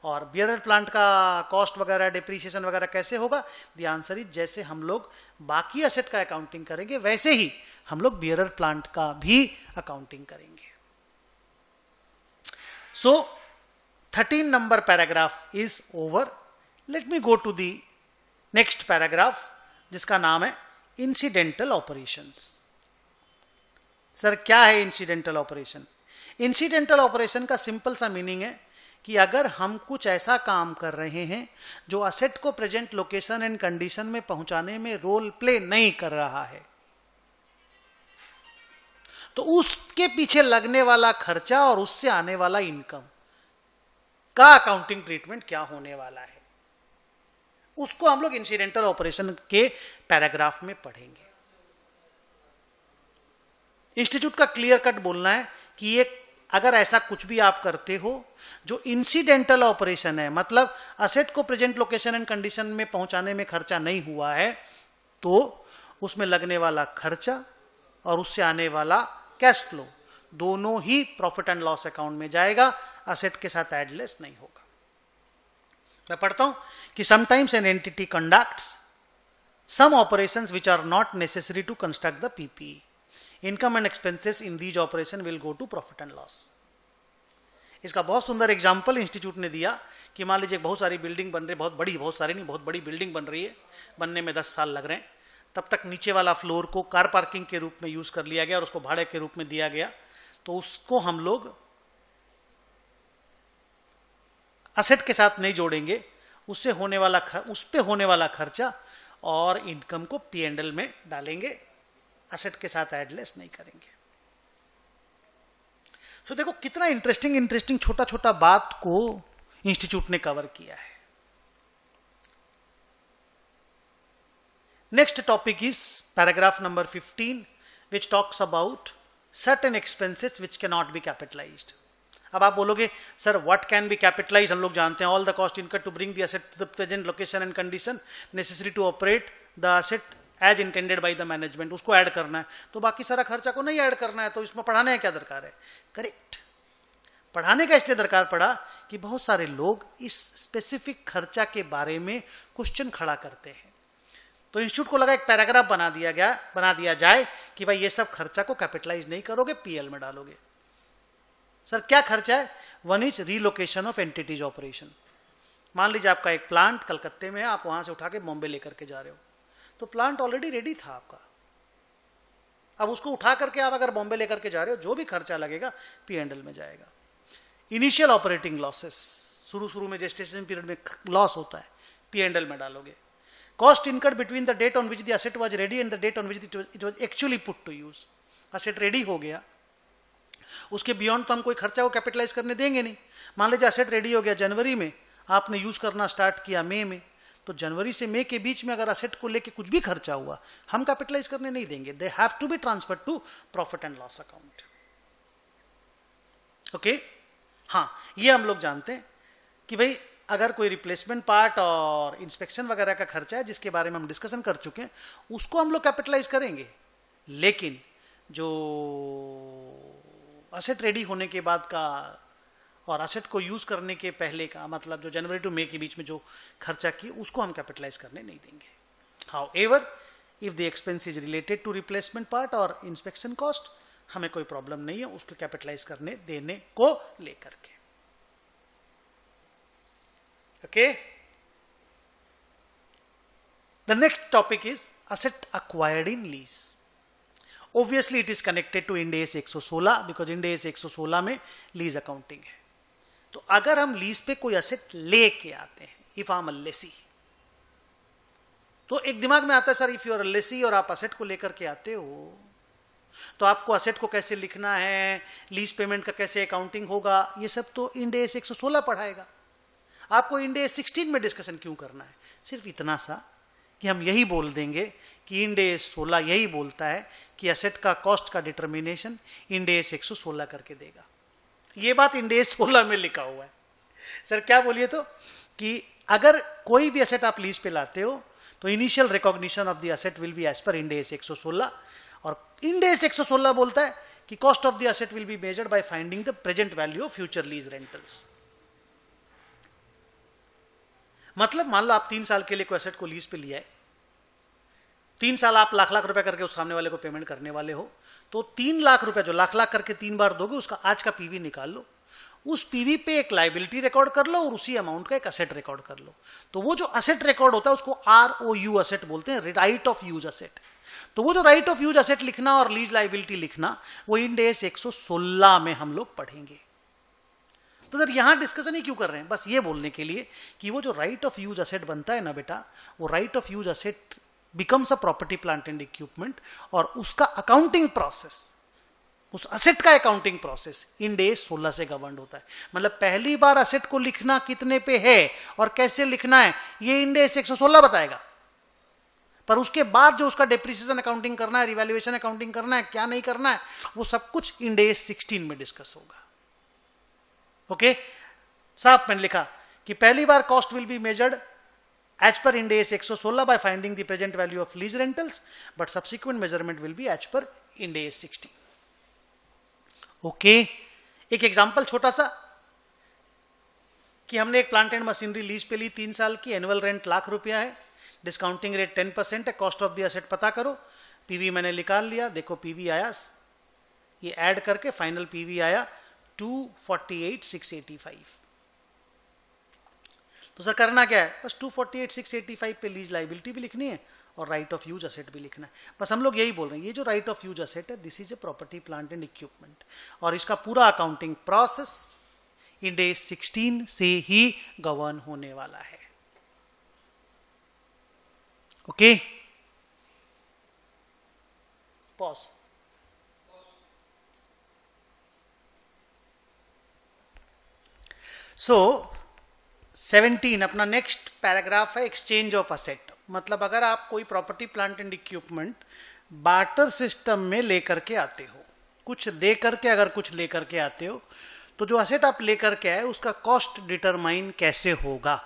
और बियरर प्लांट का कॉस्ट वगैरह, डिप्रिसिएशन वगैरह कैसे होगा? द आंसर इज जैसे हम लोग बाकी एसेट का अकाउंटिंग करेंगे वैसे ही हम लोग बियरर प्लांट का भी अकाउंटिंग करेंगे। So 13 number paragraph is over. Let me go to the next paragraph जिसका नाम है इंसिडेंटल ऑपरेशंस। सर क्या है इंसिडेंटल ऑपरेशन? इंसिडेंटल ऑपरेशन का सिंपल सा मीनिंग है कि अगर हम कुछ ऐसा काम कर रहे हैं जो असेट को प्रेजेंट लोकेशन एंड कंडीशन में पहुंचाने में रोल प्ले नहीं कर रहा है, तो उसके पीछे लगने वाला खर्चा और उससे आने वाला इनकम का अकाउंटिंग ट्रीटमेंट क्या होने वाला है, उसको हम लोग इंसिडेंटल ऑपरेशन के पैराग्राफ में पढ़ेंगे। इंस्टीट्यूट का क्लियर कट बोलना है कि ये अगर ऐसा कुछ भी आप करते हो जो इंसिडेंटल ऑपरेशन है, मतलब असेट को प्रेजेंट लोकेशन एंड कंडीशन में पहुंचाने में खर्चा नहीं हुआ है, तो उसमें लगने वाला खर्चा और उससे आने वाला कैश फ्लो दोनों ही प्रॉफिट एंड लॉस अकाउंट में जाएगा, असेट के साथ एडलेस नहीं होगा। मैं पढ़ता हूं कि sometimes an entity conducts some operations which are not necessary to construct the PPE. Income and expenses in these operation will go to profit and loss. इसका बहुत सुंदर एग्जांपल इंस्टीट्यूट ने दिया कि मान लीजिए बहुत सारी बिल्डिंग बन रही, बहुत बड़ी, बहुत सारी नहीं, बहुत बड़ी बिल्डिंग बन रही है, बनने में 10 साल लग रहे हैं, तब तक नीचे वाला फ्लोर को कार पार्किंग के रूप में यूज कर लिया गया और उसको भाड़े के रूप में दिया गया, तो उसको हम लोग असेट के साथ नहीं जोड़ेंगे, उससे होने वाला उस पे होने वाला खर्चा और इनकम को P&L में डालेंगे, असेट के साथ एडलेस नहीं करेंगे। सो देखो कितना इंटरेस्टिंग छोटा छोटा बात को इंस्टीट्यूट ने कवर किया है। Next topic is paragraph number 15 which talks about certain expenses which can not be capitalized. अब आप बोलोगे sir what can be capitalize? हम लोग जानते हैं all the cost incurred to bring the asset to the present location and condition necessary to operate the asset as intended by the management, उसको add करना है, तो बाकी सारा खर्चा को नहीं ऐड करना है, तो इसमें पढ़ाने का क्या दरकार है? करेक्ट, पढ़ाने का इसलिए दरकार पड़ा कि बहुत सारे लोग इस स्पेसिफिक खर्चा के बारे में क्वेश्चन खड़ा करते हैं, तो इंस्टीट्यूट को लगा एक पैराग्राफ बना दिया जाए कि भाई ये सब खर्चा को कैपिटलाइज नहीं करोगे, पीएल में डालोगे। सर क्या खर्चा है? One is relocation of entities operation. मान लीजिए आपका एक प्लांट कलकत्ते में है, आप वहां से उठा के बॉम्बे लेकर के जा रहे हो, तो प्लांट ऑलरेडी रेडी था आपका, अब उसको उठा करके आप अगर बॉम्बे लेकर के जा रहे हो, जो भी खर्चा लगेगा P&L में जाएगा। इनिशियल ऑपरेटिंग लॉसेस, शुरू में जेस्टेशन पीरियड में लॉस होता है, P&L में डालोगे। Cost incurred between the date on which the asset was ready and the date on which it was actually put to use. Asset ready हो गया, उसके बियॉन्ड तो हम कोई खर्चा को कैपिटलाइज करने देंगे नहीं। मान लीजिए एसेट रेडी हो गया जनवरी में, आपने यूज करना स्टार्ट किया मई में, तो जनवरी से मई के बीच में अगर एसेट को लेके कुछ भी खर्चा हुआ, हम कैपिटलाइज करने नहीं देंगे, they have to be transferred to profit and loss account. Okay, हाँ ये हम लोग जानते हैं कि भाई अगर कोई रिप्लेसमेंट पार्ट और इंस्पेक्शन वगैरह का खर्चा है जिसके बारे में हम डिस्कशन कर चुके हैं, उसको हम लोग कैपिटलाइज करेंगे, लेकिन जो एसेट रेडी होने के बाद का और एसेट को यूज करने के पहले का, मतलब जो जनवरी टू मई के बीच में जो खर्चा की, उसको हम कैपिटलाइज करने नहीं देंगे। However if the expense is related to replacement part और इंस्पेक्शन कॉस्ट, हमें कोई प्रॉब्लम नहीं है उसको कैपिटलाइज करने देने को लेकर के। Okay, the next topic is asset acquired in lease. Obviously it is connected to Ind AS 116 because Ind AS 116 में लीज अकाउंटिंग है। तो अगर हम लीज पे कोई एसेट लेके आते हैं, if I am a lessee, तो एक दिमाग में आता है sir if you are a lessee और आप एसेट को लेकर के आते हो, तो आपको एसेट को कैसे लिखना है, लीज पेमेंट का कैसे अकाउंटिंग होगा, ये सब तो इंड AS 116 पढ़ाएगा। आपको इंड AS 16 में डिस्कशन क्यों करना है? सिर्फ इतना सा कि हम यही बोल देंगे कि इंड AS 16 यही बोलता है कि एसेट का कॉस्ट का डिटर्मिनेशन इंड AS 116 करके देगा। ये बात इंड AS 16 में लिखा हुआ है। सर क्या बोलिए, तो कि अगर कोई भी एसेट आप लीज पे लाते हो तो initial recognition of the asset will be as per Ind AS 116, और इंड AS 116 बोलता है कि cost of the asset will be measured by finding the present value of future lease rentals. मतलब मान लो आप 3 साल के लिए कोई एसेट को लीज पे लिया है, 3 साल आप लाख रुपए करके उस सामने वाले को पेमेंट करने वाले हो, तो 3 लाख रुपए जो लाख करके 3 बार दोगे, उसका आज का पीवी निकाल लो, उस पीवी पे एक लायबिलिटी रिकॉर्ड कर लो और उसी अमाउंट का एक एसेट रिकॉर्ड कर लो। तो वो जो एसेट रिकॉर्ड होता है उसको ROU एसेट बोलते हैं, राइट ऑफ यूज एसेट। तो वो जो राइट ऑफ यूज असेट लिखना और लीज लाइबिलिटी लिखना वो इंड एस 116 में हम लोग पढ़ेंगे। तो सर यहां डिस्कशन ही क्यों कर रहे हैं? बस ये बोलने के लिए कि वो जो राइट ऑफ यूज असेट बनता है ना बेटा, वो right of use asset becomes a property plant and equipment, और उसका अकाउंटिंग प्रोसेस, उस असेट का अकाउंटिंग प्रोसेस इंड एस 16 से गवर्न होता है। मतलब पहली बार असेट को लिखना कितने पे है और कैसे लिखना है ये इंड एस 116 बताएगा, पर उसके बाद जो उसका डेप्रिसिएशन अकाउंटिंग करना है, रिवैल्यूएशन अकाउंटिंग करना है, क्या नहीं करना है, वो सब कुछ इंड एस 16 में डिस्कस होगा। ओके, साफ मैंने लिखा कि पहली बार cost will be measured as per Ind AS 116 by finding the present value of lease rentals, but subsequent measurement will be as per Ind AS 16। Okay, एक एग्जांपल छोटा सा कि हमने एक प्लांट एंड मशीनरी लीज पे ली 3 साल की, annual rent ₹1,00,000 है, डिस्काउंटिंग रेट 10% है, कॉस्ट ऑफ द एसेट पता करो, पीवी मैंने निकाल लिया, देखो पीवी आया, ये ऐड करके फाइनल पीवी आया 248,685। तो सर करना क्या है? बस 248,685 पे लीज लाइबिलिटी भी लिखनी है और राइट ऑफ यूज असेट भी लिखना है। बस हम लोग यही बोल रहे हैं, ये जो राइट ऑफ यूज असेट है this is A property plant and equipment, और इसका पूरा अकाउंटिंग प्रोसेस इंड एस 16 से ही गवर्न होने वाला है। Okay, pause. सो 17 अपना नेक्स्ट पैराग्राफ है, एक्सचेंज ऑफ असेट। मतलब अगर आप कोई property plant and equipment barter system में लेकर के आते हो, कुछ दे करके अगर कुछ लेकर के आते हो, तो जो असेट आप लेकर के आए उसका कॉस्ट डिटरमाइन कैसे होगा।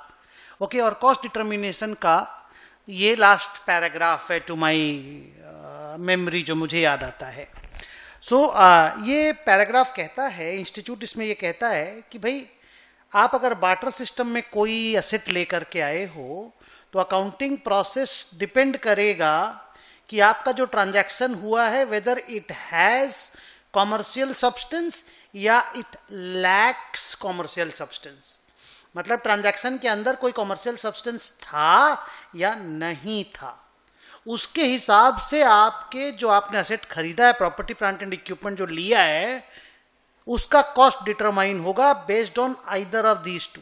ओके, और कॉस्ट डिटर्मिनेशन का ये लास्ट पैराग्राफ है टू माय मेमोरी, जो मुझे याद आता है। सो ये पैराग्राफ कहता है, इंस्टीट्यूट इसमें ये कहता है कि भाई आप अगर बार्टर सिस्टम में कोई असेट लेकर के आए हो तो अकाउंटिंग प्रोसेस डिपेंड करेगा कि आपका जो ट्रांजैक्शन हुआ है whether it has commercial substance या इट लैक्स कॉमर्शियल सब्सटेंस। मतलब ट्रांजैक्शन के अंदर कोई कॉमर्शियल सब्सटेंस था या नहीं था, उसके हिसाब से आपके जो आपने असेट खरीदा है, प्रॉपर्टी प्लांट एंड इक्विपमेंट जो लिया है, उसका कॉस्ट डिटरमाइन होगा based on either of these two.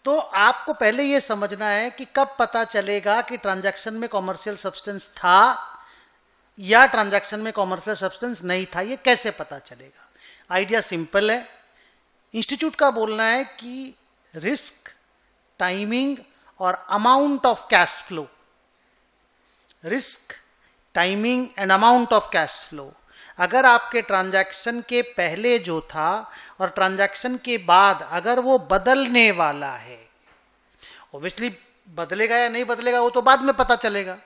तो आपको पहले यह समझना है कि कब पता चलेगा कि ट्रांजैक्शन में कॉमर्शियल सब्सटेंस था या ट्रांजैक्शन में कॉमर्शियल सब्सटेंस नहीं था, यह कैसे पता चलेगा? आइडिया सिंपल है। इंस्टीट्यूट का बोलना है कि रिस्क, टाइमिंग और amount of cash flow, risk, timing and amount of cash flow, अगर आपके ट्रांजैक्शन के पहले जो था और ट्रांजैक्शन के बाद अगर वो बदलने वाला है, ऑब्वियसली बदलेगा या नहीं बदलेगा वो तो बाद में पता चलेगा,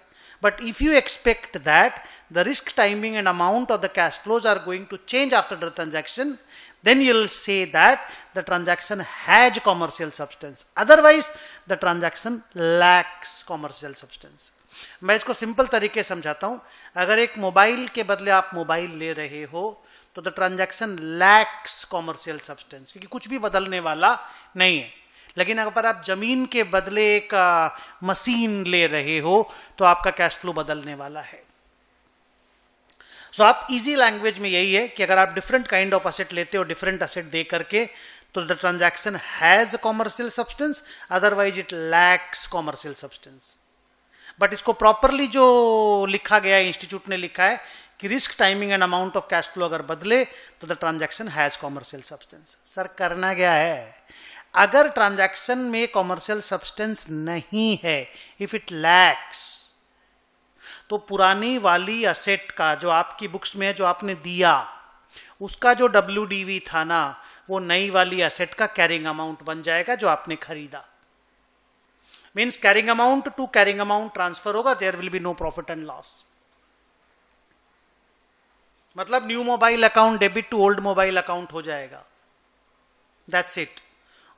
but if you expect that the risk, timing and amount of the cash flows are going to change after the transaction, then you'll say that the transaction has commercial substance, otherwise the transaction lacks commercial substance. मैं इसको simple तरीके समझाता हूं। अगर एक mobile के बदले आप मोबाइल ले रहे हो तो the transaction lakhs commercial substance, क्योंकि कुछ भी बदलने वाला नहीं है। लेकिन अगर आप जमीन के बदले एक मशीन ले रहे हो तो आपका कैश फ्लो बदलने वाला है। सो आप इजी लैंग्वेज में यही है कि अगर आप डिफरेंट काइंड ऑफ असेट लेते हो डिफरेंट असेट दे करके, तो the transaction has commercial substance, otherwise it lacks commercial substance. But इसको प्रॉपरली जो लिखा गया है, इंस्टीट्यूट ने लिखा है कि risk, timing and amount of cash flow अगर बदले तो the transaction has commercial substance. Sir करना क्या है? अगर ट्रांजैक्शन में कॉमर्शियल सब्सटेंस नहीं है, इफ इट लैक्स, तो पुरानी वाली असेट का जो आपकी बुक्स में है, जो आपने दिया, उसका जो WDV था ना, वो नई वाली असेट का कैरिंग अमाउंट बन जाएगा जो आपने खरीदा। Means carrying amount to carrying amount transfer होगा, there will be no profit and loss. मतलब new mobile account debit to old mobile account हो जाएगा, दैट्स इट।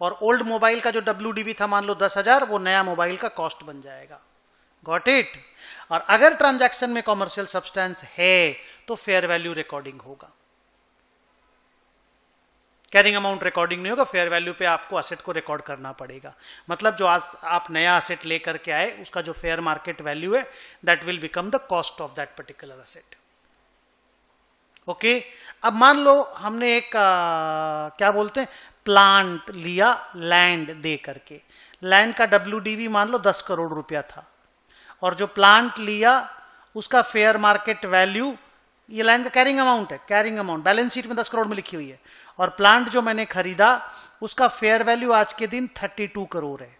और ओल्ड मोबाइल का जो WDV था मान लो 10,000, वो नया मोबाइल का कॉस्ट बन जाएगा। Got it? और अगर ट्रांजैक्शन में कॉमर्शियल सब्सटेंस है तो फेयर वैल्यू रिकॉर्डिंग होगा। कैरिंग अमाउंट रिकॉर्डिंग नहीं होगा, फेयर वैल्यू पे आपको असेट को रिकॉर्ड करना पड़ेगा। मतलब जो आज आप नया असेट लेकर के आए उसका जो फेयर मार्केट वैल्यू है that will become the cost of that particular asset. Okay, अब मान लो हमने एक क्या बोलते हैं प्लांट लिया लैंड दे करके, लैंड का WDV मान लो 10 करोड़ रुपया था, और जो प्लांट लिया उसका फेयर मार्केट वैल्यू, ये लैंड का कैरिंग अमाउंट है, कैरिंग अमाउंट बैलेंस शीट में 10 करोड़ में लिखी हुई है, और प्लांट जो मैंने खरीदा उसका फेयर वैल्यू आज के दिन 32 करोड़ है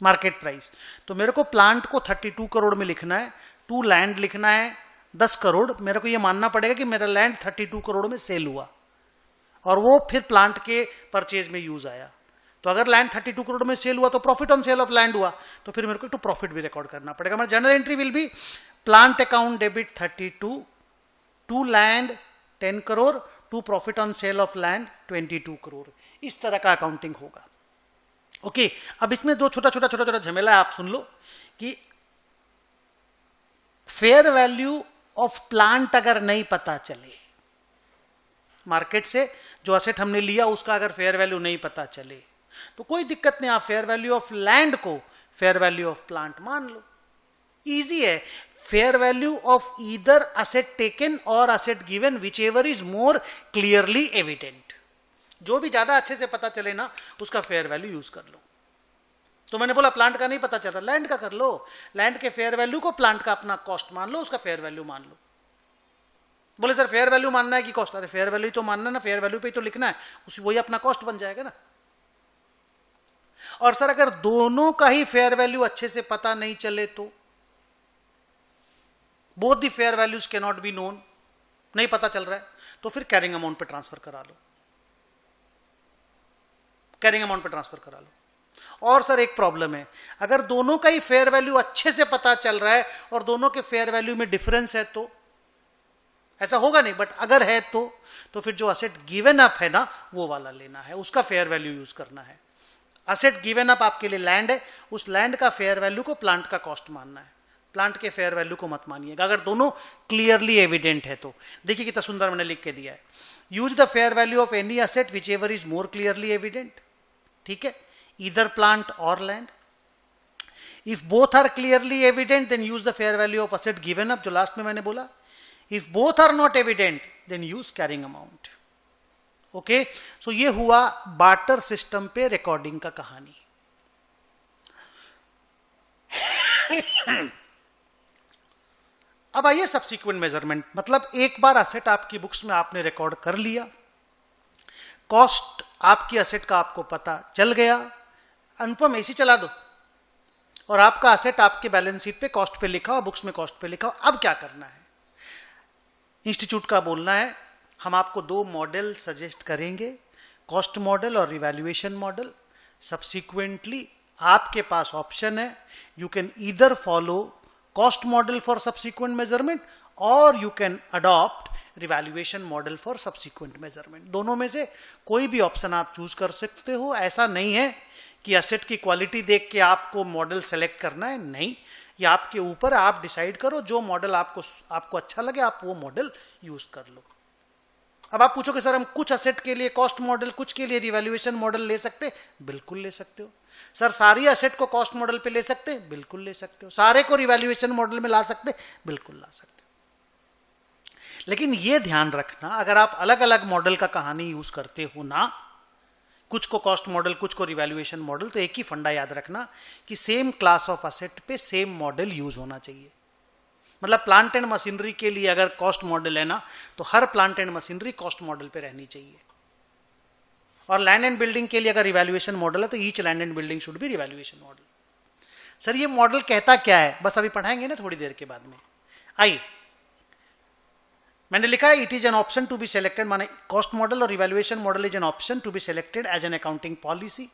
मार्केट प्राइस। तो मेरे को प्लांट को 32 करोड़ में लिखना है, टू लैंड लिखना है 10 करोड़, मेरे को यह मानना पड़ेगा कि मेरा लैंड 32 करोड़ में सेल हुआ और वो फिर प्लांट के परचेज में यूज आया। तो अगर लैंड 32 करोड़ में सेल हुआ तो profit on sale of land हुआ, तो फिर मेरे को टू प्रॉफिट भी रिकॉर्ड करना पड़ेगा। मेरा general entry will be plant account debit 32, to land 10 crore, to profit on sale of land 22 crore. इस तरह का अकाउंटिंग होगा। ओके, अब इसमें दो छोटा छोटा झमेला है, आप सुन लो कि फेयर वैल्यू ऑफ प्लांट अगर नहीं पता चले, मार्केट से जो असेट हमने लिया उसका अगर फेयर वैल्यू नहीं पता चले तो कोई दिक्कत नहीं, आप फेयर वैल्यू ऑफ लैंड को फेयर वैल्यू ऑफ प्लांट मान लो, इजी है। Fair value of either asset taken और asset given whichever is more clearly evident, जो भी ज्यादा अच्छे से पता चले ना उसका फेयर वैल्यू यूज कर लो। तो मैंने बोला प्लांट का नहीं पता चल रहा, लैंड का कर लो, लैंड के फेयर वैल्यू को प्लांट का अपना कॉस्ट मान लो, उसका फेयर वैल्यू मान लो। बोले सर फेयर वैल्यू मानना है कि कॉस्ट? अरे फेयर वैल्यू तो मानना ना, फेयर वैल्यू पे ही तो लिखना है, वही अपना कॉस्ट बन जाएगा ना। और सर अगर दोनों का ही फेयर वैल्यू अच्छे से पता नहीं चले तो both the fair values can not be known, नहीं पता चल रहा है तो फिर कैरिंग अमाउंट पे ट्रांसफर करा लो, कैरिंग अमाउंट पे ट्रांसफर करा लो। और सर एक प्रॉब्लम है, अगर दोनों का ही फेयर वैल्यू अच्छे से पता चल रहा है और दोनों के फेयर वैल्यू में डिफरेंस है तो ऐसा होगा नहीं, बट अगर है तो फिर जो असेट गिवन अप है ना वो वाला लेना है, उसका फेयर वैल्यू यूज करना है। असेट गिवन अप आपके लिए लैंड है, उस लैंड का फेयर वैल्यू को प्लांट का कॉस्ट मानना है, प्लांट के फेयर वैल्यू को मत मानिएगा अगर दोनों क्लियरली एविडेंट है तो। देखिए कितना सुंदर मैंने लिख के दिया है, use the fair value of any asset whichever is more clearly evident, ठीक है, ईदर प्लांट और land. If both are clearly evident then use the fair value of asset given up, जो लास्ट में मैंने बोला। If both are not evident, then use carrying amount. Okay, so ये हुआ barter system पे recording का कहानी। अब आइए सब्सिक्वेंट मेजरमेंट, मतलब एक बार असेट आपकी बुक्स में आपने रिकॉर्ड कर लिया, कॉस्ट आपकी असेट का आपको पता चल गया, अनुपम एसी चला दो, और आपका असेट आपके बैलेंस शीट पे कॉस्ट पे लिखा हो, बुक्स में कॉस्ट पे लिखा हो। अब क्या करना है? इंस्टीट्यूट का बोलना है हम आपको दो मॉडल सजेस्ट करेंगे, कॉस्ट मॉडल और रिवैल्यूएशन मॉडल। सब्सिक्वेंटली आपके पास ऑप्शन है, you can either follow cost model for subsequent measurement और you can adopt revaluation model for subsequent measurement. दोनों में से कोई भी ऑप्शन आप चूज कर सकते हो। ऐसा नहीं है कि असेट की क्वालिटी देख के आपको मॉडल सेलेक्ट करना है, नहीं, ये आपके ऊपर, आप डिसाइड करो जो मॉडल आपको अच्छा लगे आप वो मॉडल यूज कर लो। अब आप पूछोगे सर हम कुछ असेट के लिए कॉस्ट मॉडल, कुछ के लिए रिवैल्यूएशन मॉडल ले सकते? बिल्कुल ले सकते हो। सर सारी असेट को कॉस्ट मॉडल पे ले सकते? बिल्कुल ले सकते हो। सारे को रिवैल्यूएशन मॉडल में ला सकते? बिल्कुल ला सकते हो। लेकिन ये ध्यान रखना, अगर आप अलग अलग मॉडल का कहानी यूज करते हो ना, कुछ को कॉस्ट मॉडल कुछ को रिवैल्यूएशन मॉडल, तो एक ही फंडा याद रखना कि सेम क्लास ऑफ असेट पे सेम मॉडल यूज होना चाहिए। मतलब प्लांट एंड मशीनरी के लिए अगर कॉस्ट मॉडल है ना तो हर plant and machinery cost model पे रहनी चाहिए, और लैंड एंड बिल्डिंग के लिए अगर रिवैल्यूएशन मॉडल है तो each land and building should be revaluation model. Sir ये मॉडल कहता क्या है? बस अभी पढ़ाएंगे ना थोड़ी देर के बाद में। आइए, मैंने लिखा है it is an option to be selected, माने कॉस्ट मॉडल और revaluation model is an option to be selected as an accounting policy.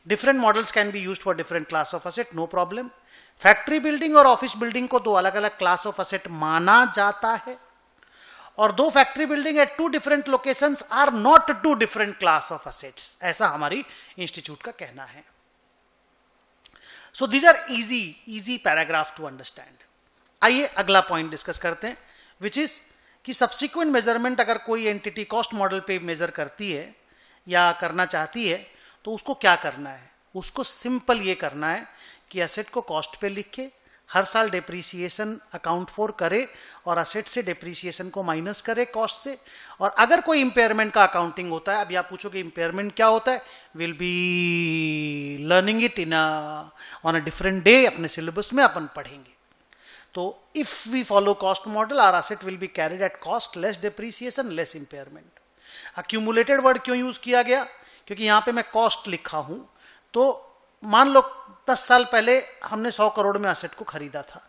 Different models can be used for different class of asset, no problem. Factory building और office building को दो अलग अलग class of asset माना जाता है, और दो factory building at two different locations are not two different class of assets, ऐसा हमारी इंस्टीट्यूट का कहना है। So these are easy paragraph to understand. आइए अगला पॉइंट डिस्कस करते हैं, विच इज कि सब्सिक्वेंट मेजरमेंट अगर कोई एंटिटी कॉस्ट मॉडल पे मेजर करती है या करना चाहती है तो उसको क्या करना है, उसको सिंपल ये करना है कि एसेट को कॉस्ट पे लिखे, हर साल डेप्रीसिएशन अकाउंट फॉर करे और असेट से डेप्रीसिएशन को माइनस करे कॉस्ट से। और अगर कोई इंपेयरमेंट का अकाउंटिंग होता है, अभी आप पूछोगे इंपेयरमेंट क्या होता है, will be learning it in on a different day, अपने सिलेबस में अपन पढ़ेंगे। तो if we follow cost model, our asset will be carried at cost less depreciation less impairment. Accumulated word क्यों यूज किया गया, क्योंकि यहां पे मैं कॉस्ट लिखा हूं। तो मान लो 10 साल पहले हमने 100 करोड़ में असेट को खरीदा था,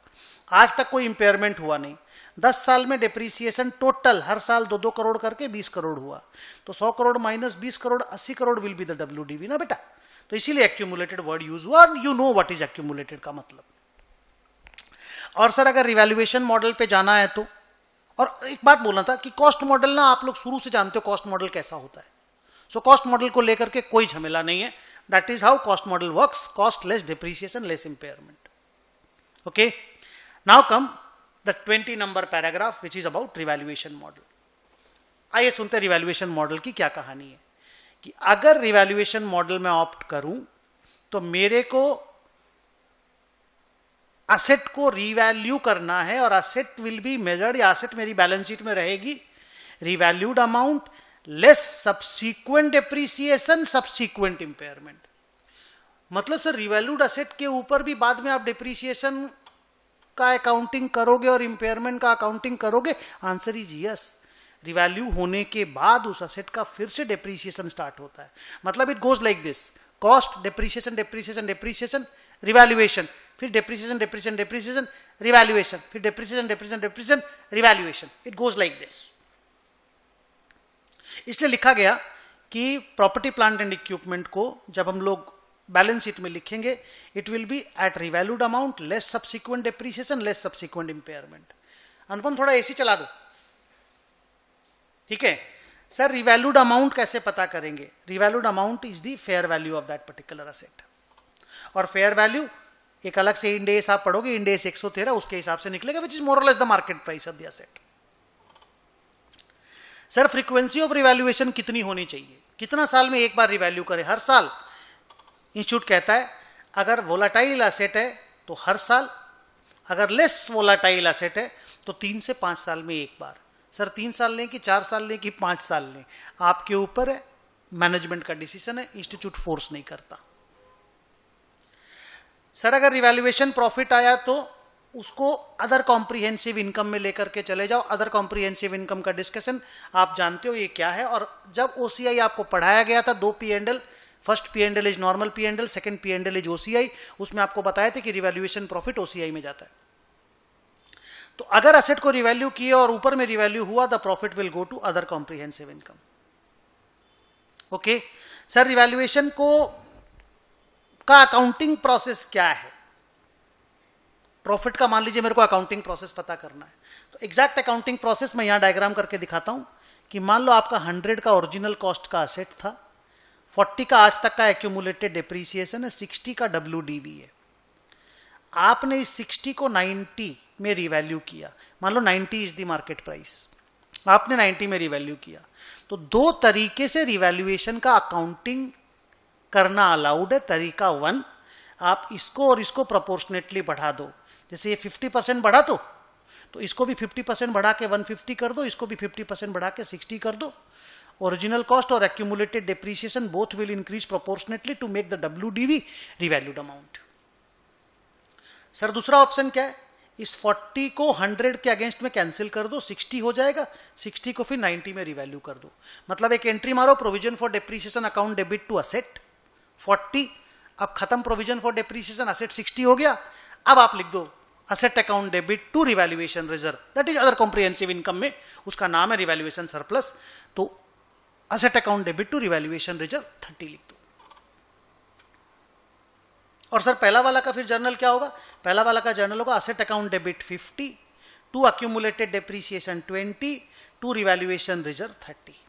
आज तक कोई इंपेयरमेंट हुआ नहीं, 10 साल में डेप्रीसिएशन टोटल हर साल 2-2 करोड़ करके 20 करोड़ हुआ, तो 100 crore minus 20 crore 80 crore will be the WDV ना बेटा। तो इसीलिए एक्यूमुलेटेड वर्ड यूज हुआ, you know what is accumulated का मतलब। और सर अगर रिवैल्यूएशन मॉडल पे जाना है तो, और एक बात बोलना था कि कॉस्ट मॉडल ना आप लोग शुरू से जानते हो कॉस्ट मॉडल कैसा होता है। सो कॉस्ट मॉडल को लेकर के कोई झमेला नहीं है, that is how cost model works, cost less depreciation less impairment. Okay, now come the 20 number paragraph which is about revaluation model. आइए सुनते हैं रिवैल्यूएशन मॉडल की क्या कहानी है। कि अगर रिवैल्यूएशन मॉडल में ऑप्ट करूं तो मेरे को असेट को रिवैल्यू करना है और असेट विल बी मेजर्ड, या असेट मेरी बैलेंस शीट में रहेगी revalued amount less subsequent depreciation subsequent impairment. मतलब सर रिवैल्यूड असेट के ऊपर भी बाद में आप डेप्रीसिएशन का अकाउंटिंग करोगे और इंपेयरमेंट का अकाउंटिंग करोगे? Answer is yes. रिवैल्यू होने के बाद उस असेट का फिर से डेप्रीसिएशन स्टार्ट होता है। मतलब it goes like this, cost depreciation depreciation depreciation revaluation, फिर डेप्रीसिएशन डेप्रीसिएशन डेप्रीसिएशन रिवैल्यूएशन, फिर depreciation depreciation depreciation revaluation, it goes like this. इसलिए लिखा गया कि प्रॉपर्टी प्लांट एंड इक्विपमेंट को जब हम लोग बैलेंस शीट में लिखेंगे, it will be at revalued amount less subsequent depreciation less subsequent impairment. Anupam थोड़ा एसी चला दो, ठीक है। सर रिवैल्यूड अमाउंट कैसे पता करेंगे? Revalued amount is the fair value of that particular asset, और फेयर वैल्यू एक अलग से इंड एस आप पढ़ोगे, इंड एस 113 उसके हिसाब से निकलेगा, विच इज मोर और less the market price of the asset. Sir frequency of revaluation कितनी होनी चाहिए, कितना साल में एक बार रिवैल्यू करें? हर साल। इंस्टीट्यूट कहता है अगर वोलाटाइल असेट है तो हर साल, अगर लेस वोलाटाइल असेट है तो 3 से 5 साल में एक बार। सर 3 साल लें कि 4 साल लें कि 5 साल लें, आपके ऊपर है, मैनेजमेंट का डिसीजन है, इंस्टीट्यूट फोर्स नहीं करता। सर अगर रिवैल्यूएशन प्रॉफिट आया तो उसको अदर कॉम्प्रिहेंसिव इनकम में लेकर के चले जाओ। अदर कॉम्प्रिहेंसिव इनकम का डिस्कशन आप जानते हो ये क्या है। और जब ओसीआई आपको पढ़ाया गया था 2 P&L, first P&L is normal P&L, second P&L is OCI, उसमें आपको बताया था कि रिवैल्यूएशन प्रॉफिट ओसीआई में जाता है। तो अगर असेट को रिवैल्यू किए और ऊपर में रिवैल्यू हुआ, the profit will go to other comprehensive income. Okay sir, revaluation का अकाउंटिंग प्रोसेस क्या है? प्रॉफिट का मान लीजिए मेरे को अकाउंटिंग प्रोसेस पता करना है, तो एग्जैक्ट अकाउंटिंग प्रोसेस मैं यहां डायग्राम करके दिखाता हूं कि मान लो आपका 100 का ओरिजिनल कॉस्ट का असेट था, 40 का आज तक का एक्यूमुलेटेड डेप्रीसिएशन है, 60 का WDV है। आपने इस 60 को 90 में रिवैल्यू किया, मान लो 90 इज द मार्केट प्राइस, आपने 90 में रिवैल्यू किया। तो 2 तरीके से रिवैल्यूएशन का अकाउंटिंग करना अलाउड है। तरीका 1, आप इसको और इसको प्रोपोर्शनेटली बढ़ा दो। जैसे ये 50% बढ़ा दो, तो इसको भी 50% बढ़ा के 150 कर दो, इसको भी 50% बढ़ा के 60 कर दो। ओरिजिनल कॉस्ट और accumulated depreciation both will increase proportionately to make the WDV revalued amount. Sir दूसरा ऑप्शन क्या है? इस 40 को 100 के अगेंस्ट में कैंसिल कर दो, 60 हो जाएगा, 60 को फिर 90 में रिवैल्यू कर दो। मतलब एक एंट्री मारो, provision for depreciation account debit to asset 40, अब खत्म प्रोविजन फॉर डेप्रीसिएशन, असेट 60 हो गया। अब आप लिख दो asset account debit to revaluation reserve, that is other comprehensive income में उसका नाम है रिवैल्यूएशन सरप्लस। तो asset account debit to revaluation reserve 30 लिख दो। और सर पहला वाला का फिर जर्नल क्या होगा? पहला वाला का जर्नल होगा asset account debit 50 to accumulated depreciation 20 to revaluation reserve 30।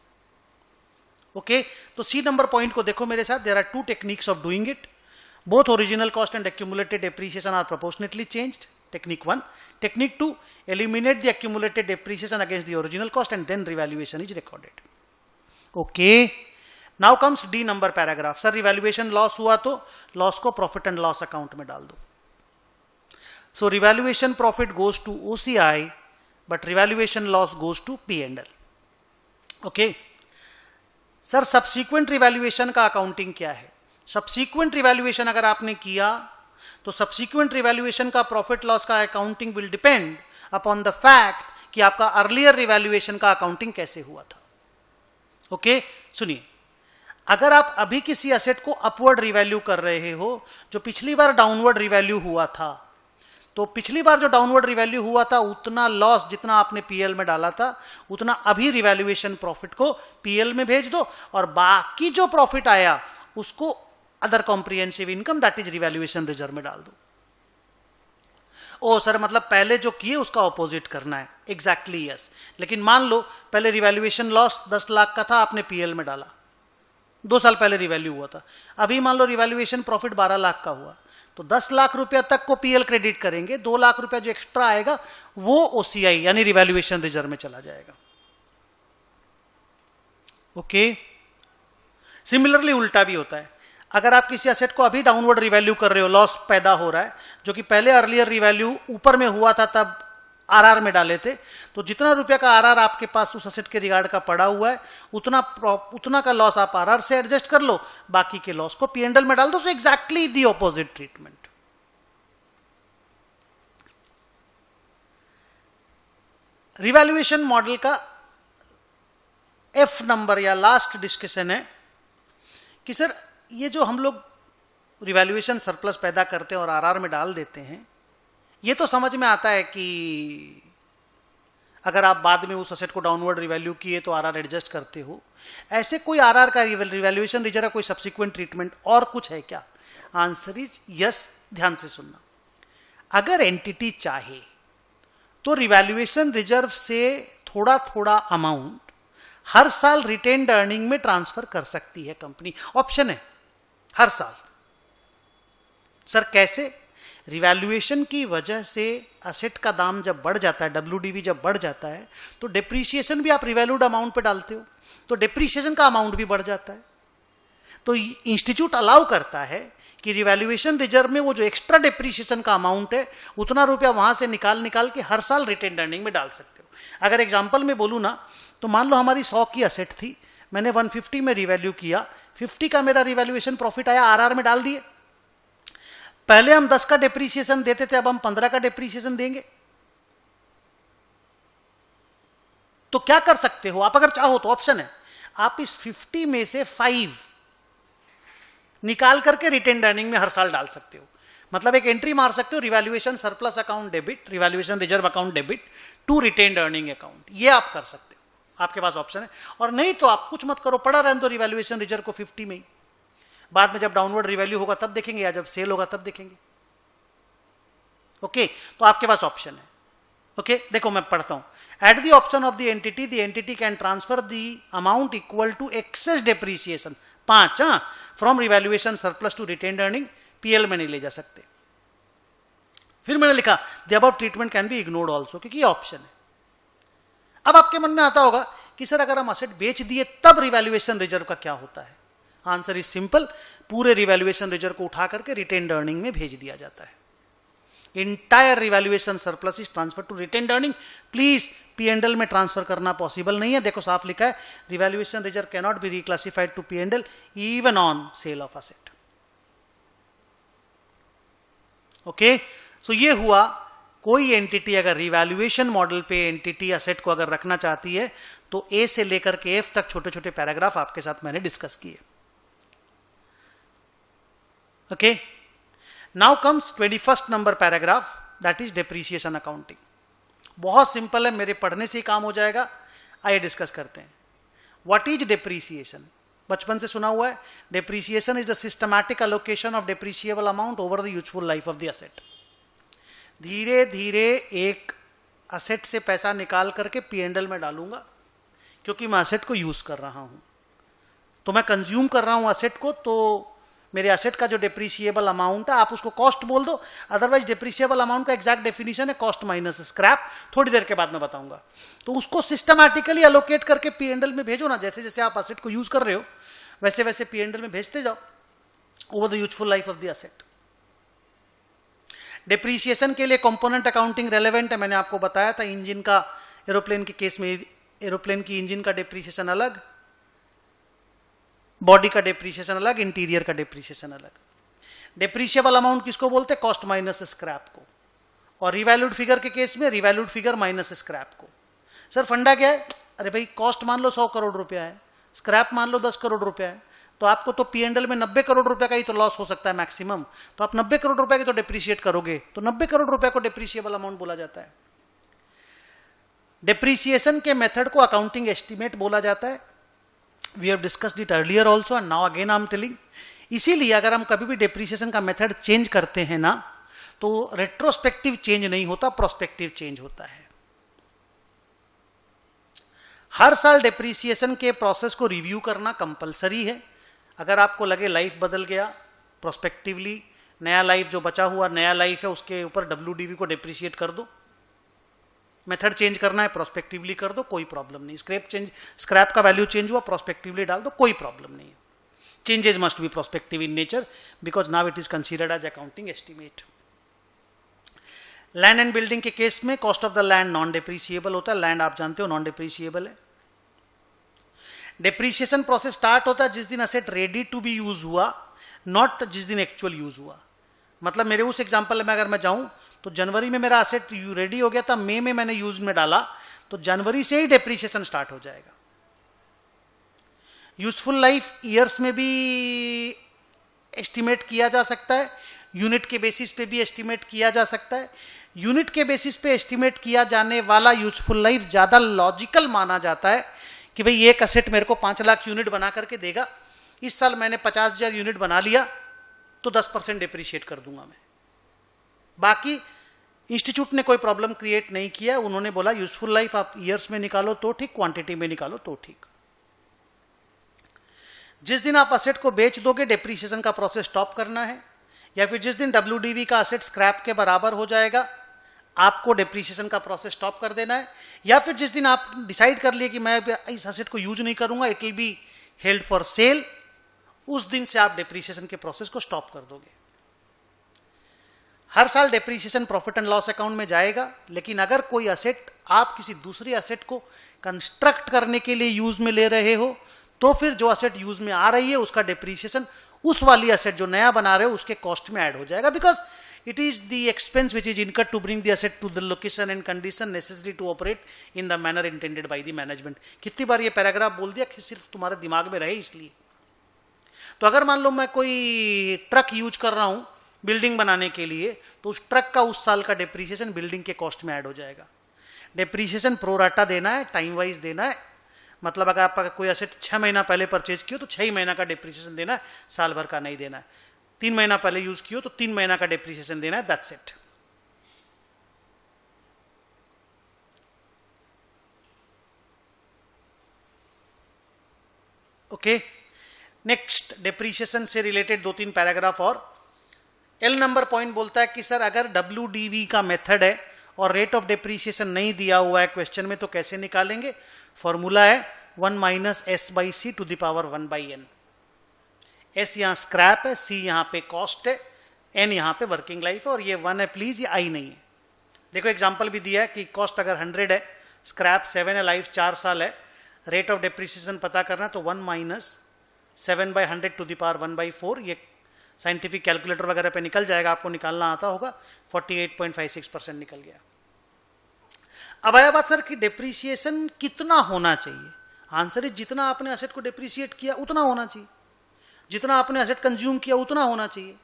Okay, तो सी नंबर पॉइंट को देखो मेरे साथ। There are 2 techniques of doing it. Both original cost and accumulated depreciation are proportionately changed. Technique 1. Technique 2, eliminate the accumulated depreciation against the original cost and then revaluation is recorded. Okay. Now comes D number paragraph. Sir revaluation loss हुआ तो loss को profit and loss account में डाल दो. So revaluation profit goes to OCI but revaluation loss goes to P&L. Okay sir, subsequent revaluation का accounting क्या है? Subsequent revaluation अगर आपने किया तो सब्सीक्वेंट रिवैल्यूएशन का प्रॉफिट लॉस का accounting will depend upon the fact कि आपका अर्लियर रिवैल्यूएशन का अकाउंटिंग कैसे हुआ था. ओके सुनिए, अगर आप अभी किसी एसेट को अपवर्ड रिवैल्यू कर रहे हो जो पिछली बार डाउनवर्ड रिवैल्यू हुआ था, तो पिछली बार जो डाउनवर्ड रिवैल्यू हुआ था उतना लॉस जितना आपने पीएल में डाला था उतना अभी रिवैल्यूएशन प्रॉफिट को पीएल में भेज दो और बाकी जो प्रॉफिट आया उसको other comprehensive income that is revaluation reserve में डाल दो. ओ सर, मतलब पहले जो किए उसका ऑपोजिट करना है. Exactly yes. लेकिन मान लो पहले रिवैल्यूएशन लॉस 10 लाख का था, आपने पीएल में डाला, 2 साल पहले रिवैल्यू हुआ था. अभी मान लो रिवैल्यूएशन प्रॉफिट 12 लाख का हुआ, तो 10 लाख रुपया तक को पीएल क्रेडिट करेंगे, 2 लाख रुपया जो एक्स्ट्रा आएगा वो ओसीआई यानी रिवैल्यूएशन रिजर्व में चला जाएगा. ओके सिमिलरली उल्टा भी होता है. अगर आप किसी एसेट को अभी डाउनवर्ड रिवैल्यू कर रहे हो, लॉस पैदा हो रहा है, जो कि पहले अर्लियर रिवैल्यू ऊपर में हुआ था तब आरआर में डाले थे, तो जितना रुपया का आरआर आपके पास उस एसेट के रिगार्ड का पड़ा हुआ है उतना का लॉस आप आरआर से एडजस्ट कर लो, बाकी के लॉस को P&L में डाल दो. So exactly the opposite treatment. Revaluation model का F नंबर या लास्ट डिस्कशन है कि सर ये जो हम लोग रिवैल्यूएशन सरप्लस पैदा करते हैं और आरआर में डाल देते हैं, ये तो समझ में आता है कि अगर आप बाद में उस एसेट को डाउनवर्ड रिवैल्यू किए तो आरआर एडजस्ट करते हो. ऐसे कोई आरआर का रिवैल्यूएशन रिजर्व कोई सब्सिक्वेंट ट्रीटमेंट और कुछ है क्या? Answer is yes. ध्यान से सुनना. अगर एंटिटी चाहे तो रिवैल्यूएशन रिजर्व से थोड़ा थोड़ा अमाउंट हर साल रिटेन्ड अर्निंग में ट्रांसफर कर सकती है कंपनी. ऑप्शन है हर साल. सर कैसे? रिवैल्यूएशन की वजह से असेट का दाम जब बढ़ जाता है, WDV जब बढ़ जाता है, तो डिप्रीशिएशन भी आप रिवैल्यूड अमाउंट पे डालते हो, तो डिप्रीशिएशन का अमाउंट भी बढ़ जाता है. तो इंस्टीट्यूट अलाउ करता है कि रिवैल्यूएशन रिजर्व में वो जो एक्स्ट्रा डिप्रीशिएशन का अमाउंट है उतना रुपया वहां से निकाल के हर साल रिटेन्ड अर्निंग में डाल सकते हो. अगर एग्जाम्पल में बोलूं ना, तो मान लो हमारी 100 की असेट थी, मैंने 150 में रिवैल्यू किया, 50 का मेरा रिवैल्यूएशन प्रॉफिट आया, आरआर में डाल दिए. पहले हम 10 का डिप्रीशिएशन देते थे, अब हम 15 का डिप्रीशिएशन देंगे. तो क्या कर सकते हो आप? अगर चाहो तो ऑप्शन है, आप इस 50 में से 5 निकाल करके रिटेन्ड अर्निंग में हर साल डाल सकते हो. मतलब एक एंट्री मार सकते हो, revaluation surplus account debit, revaluation reserve account debit to retained earning account. ये आप कर सकते हो, आपके पास ऑप्शन है. और नहीं तो आप कुछ मत करो, पड़ा रहने दो रिवैल्यूएशन रिजर्व को 50 में ही. बाद में जब डाउनवर्ड रिवैल्यू होगा तब देखेंगे, या जब सेल होगा तब देखेंगे. ओके तो आपके पास ऑप्शन है. ओके देखो मैं पढ़ता हूं. At the option of the entity can transfer the amount equal to excess depreciation 5 from revaluation surplus to retained earning. PL में नहीं ले जा सकते. फिर मैंने लिखा the above treatment can be ignored also, क्योंकि ये ऑप्शन है. अब आपके मन में आता होगा कि सर अगर हम असेट बेच दिए तब रिवैल्यूएशन रिजर्व का क्या होता है? Answer is simple. पूरे रिवैल्यूएशन रिजर्व को उठा करके रिटेन्ड अर्निंग में भेज दिया जाता है. Entire revaluation surplus is transfer to retained earning. Please P&L में ट्रांसफर करना पॉसिबल नहीं है. देखो साफ लिखा है, revaluation reserve can not be reclassified to P&L even on sale of asset. Okay so ये हुआ, कोई एंटिटी अगर रिवैल्यूएशन मॉडल पे एंटिटी असेट को अगर रखना चाहती है तो ए से लेकर के एफ तक छोटे छोटे पैराग्राफ आपके साथ मैंने डिस्कस किए. Okay now comes 21st number paragraph, that is depreciation accounting. बहुत सिंपल है, मेरे पढ़ने से ही काम हो जाएगा. आइए डिस्कस करते हैं. What is depreciation? बचपन से सुना हुआ है. Depreciation is the systematic allocation of depreciable amount over the useful life of the asset. धीरे धीरे एक असेट से पैसा निकाल करके P&L में डालूंगा, क्योंकि मैं असेट को यूज कर रहा हूं. तो मैं कंज्यूम कर रहा हूं असेट को, तो मेरे असेट का जो डेप्रीसिएबल अमाउंट है आप उसको कॉस्ट बोल दो. अदरवाइज डेप्रीसिएबल अमाउंट का एग्जैक्ट डेफिनेशन है कॉस्ट माइनस स्क्रैप. थोड़ी देर के बाद मैं बताऊंगा. तो उसको सिस्टमैटिकली अलोकेट करके P&L में भेजो ना. जैसे जैसे आप असेट को यूज कर रहे हो, वैसे वैसे P&L में भेजते जाओ over the useful life of the asset. Depreciation के लिए कंपोनेंट अकाउंटिंग रेलेवेंट है, मैंने आपको बताया था। इंजन का, एरोप्लेन के केस में एरोप्लेन की इंजन का डिप्रीसिएशन अलग, बॉडी का डिप्रीसिएशन अलग, इंटीरियर का डिप्रीसिएशन अलग। डिप्रीशिएबल अमाउंट किसको बोलते हैं? कॉस्ट माइनस स्क्रैप को। और रिवैल्यूड फिगर के केस में रिवैल्यूड फिगर माइनस स्क्रैप को। सर फंडा क्या है? अरे भाई कॉस्ट मान लो 100 करोड़ रुपया है, स्क्रैप मान लो 10 करोड़ रुपया है, तो आपको तो P&L में 90 करोड़ रुपए का ही तो लॉस हो सकता है मैक्सिमम, तो आप 90 करोड़ रुपए की तो डिप्रीशिएट करोगे, तो 90 करोड़ रुपए को डिप्रीशिएबल अमाउंट बोला जाता है। डिप्रीसिएशन के मेथड को अकाउंटिंग एस्टिमेट बोला जाता है। We have discussed it earlier also and now again I am telling. इसीलिए अगर हम कभी भी डिप्रीसिएशन का मेथड चेंज करते हैं ना, तो रेट्रोस्पेक्टिव चेंज नहीं होता, प्रोस्पेक्टिव चेंज होता है। हर साल डिप्रीसिएशन के प्रोसेस को रिव्यू करना कंपलसरी है। अगर आपको लगे लाइफ बदल गया, प्रोस्पेक्टिवली नया लाइफ जो बचा हुआ नया लाइफ है उसके ऊपर WDV को डिप्रीशिएट कर दो। मेथड चेंज करना है प्रोस्पेक्टिवली कर दो, कोई प्रॉब्लम नहीं। स्क्रैप का वैल्यू चेंज हुआ, प्रोस्पेक्टिवली डाल दो, कोई प्रॉब्लम नहीं है। Changes must be prospective in nature because now it is considered as accounting estimate. Land and building के केस में cost of the land non depreciable होता है। लैंड आप जानते हो नॉन डिप्रीशिएबल है। डिप्रीशिएशन प्रोसेस स्टार्ट होता है जिस दिन asset ready to be use हुआ, नॉट जिस दिन एक्चुअल यूज हुआ। मतलब मेरे उस एग्जांपल में अगर मैं जाऊं तो जनवरी में मेरा असेट रेडी हो गया था, मई में मैंने यूज में डाला, तो जनवरी से ही डिप्रीशिएशन स्टार्ट हो जाएगा। यूजफुल लाइफ ईयर्स में भी एस्टिमेट किया जा सकता है, यूनिट के बेसिस पे भी एस्टिमेट किया जा सकता है। यूनिट के बेसिस पे एस्टिमेट किया जाने वाला यूजफुल लाइफ ज्यादा लॉजिकल माना जाता है कि भाई एक असेट मेरे को 5 लाख यूनिट बना करके देगा, इस साल मैंने 50,000 यूनिट बना लिया तो 10% डिप्रीशिएट कर दूंगा मैं। बाकी इंस्टीट्यूट ने कोई प्रॉब्लम क्रिएट नहीं किया, उन्होंने बोला यूजफुल लाइफ आप ईयर्स में निकालो तो ठीक, क्वांटिटी में निकालो तो ठीक। जिस दिन आप असेट को बेच दोगे डिप्रीशिएशन का प्रोसेस स्टॉप करना है, या फिर जिस दिन WDV का असेट स्क्रैप के बराबर हो जाएगा आपको डिप्रीशिएशन का प्रोसेस स्टॉप कर देना है, या फिर जिस दिन आप डिसाइड कर लिए कि मैं इस असेट को यूज नहीं करूंगा, it will be held for sale, उस दिन से आप डिप्रीशिएशन के प्रोसेस को स्टॉप कर दोगे। हर साल depreciation profit and loss account में जाएगा, लेकिन अगर कोई असेट आप किसी दूसरी असेट को कंस्ट्रक्ट करने के लिए यूज में ले रहे हो, तो फिर जो असेट यूज में आ रही है उसका डिप्रीशिएशन उस वाली असेट जो नया बना रहे हो उसके कॉस्ट में ऐड हो जाएगा, because it is the expense which is incurred to bring the asset to the location and condition necessary to operate in the manner intended by the management। कितनी बार ये पैराग्राफ बोल दिया कि सिर्फ तुम्हारे दिमाग में रहे इसलिए। तो अगर मान लो मैं कोई ट्रक यूज कर रहा हूं बिल्डिंग बनाने के लिए, तो उस ट्रक का उस साल का डिप्रीशिएशन बिल्डिंग के कॉस्ट में ऐड हो जाएगा। डिप्रीशिएशन प्रोराटा देना है, टाइम वाइज देना है। मतलब अगर आप कोई असेट 6 महीना पहले परचेज किया तो 6 महीना का डिप्रीशिएशन देना है, साल भर का नहीं देना है। 3 महीना पहले यूज किया तो 3 महीना का डिप्रीशिएशन देना है, that's it. Okay, next depreciation से रिलेटेड 2-3 पैराग्राफ और। एल नंबर पॉइंट बोलता है कि सर अगर WDV का मेथड है और रेट ऑफ डिप्रीशिएशन नहीं दिया हुआ है क्वेश्चन में, तो कैसे निकालेंगे? फॉर्मूला है 1 - S/C to the power 1/n। S यहां स्क्रैप है, C यहां पे कॉस्ट है, N यहां पे वर्किंग लाइफ है, और ये 1 है प्लीज, ये I नहीं है। देखो एग्जांपल भी दिया है कि कॉस्ट अगर 100 है, स्क्रैप 7 है, लाइफ 4 साल है, रेट ऑफ डिप्रीशिएशन पता करना तो 1 - 7/100 to the power 1/4, ये साइंटिफिक कैलकुलेटर वगैरह पे निकल जाएगा, आपको निकालना आता होगा, 48.56% निकल गया। अब आया बात सर कि डिप्रीशिएशन कितना होना चाहिए? आंसर इज जितना आपने असेट को डिप्रीशिएट किया उतना होना चाहिए, जितना आपने असेट कंज्यूम किया उतना होना चाहिए।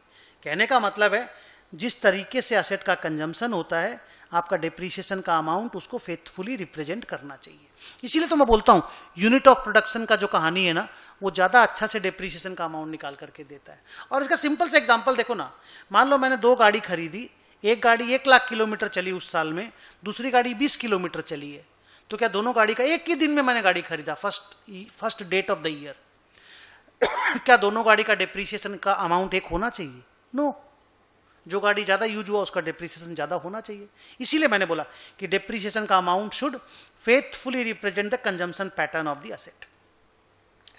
कहने का मतलब है जिस तरीके से असेट का कंजम्पशन होता है, आपका डिप्रीशिएशन का अमाउंट उसको फेथफुली रिप्रेजेंट करना चाहिए। इसीलिए तो मैं बोलता हूं यूनिट ऑफ प्रोडक्शन का जो कहानी है ना, वो ज्यादा अच्छा से डिप्रीशिएशन का अमाउंट निकाल करके देता है। और इसका सिंपल सा एग्जांपल देखो ना, मान लो मैंने 2 गाड़ी खरीदी, एक गाड़ी 1 लाख किलोमीटर चली उस साल में, दूसरी गाड़ी 20 किलोमीटर चली है, तो क्या दोनों गाड़ी का एक ही दिन में मैंने गाड़ी खरीदा, first date of the year, क्या दोनों गाड़ी का डिप्रीशिएशन का अमाउंट एक होना चाहिए? नो, जो गाड़ी ज्यादा यूज हुआ उसका डिप्रीशिएशन ज्यादा होना चाहिए। इसीलिए मैंने बोला कि डिप्रीशिएशन का amount should faithfully represent the consumption pattern of the asset.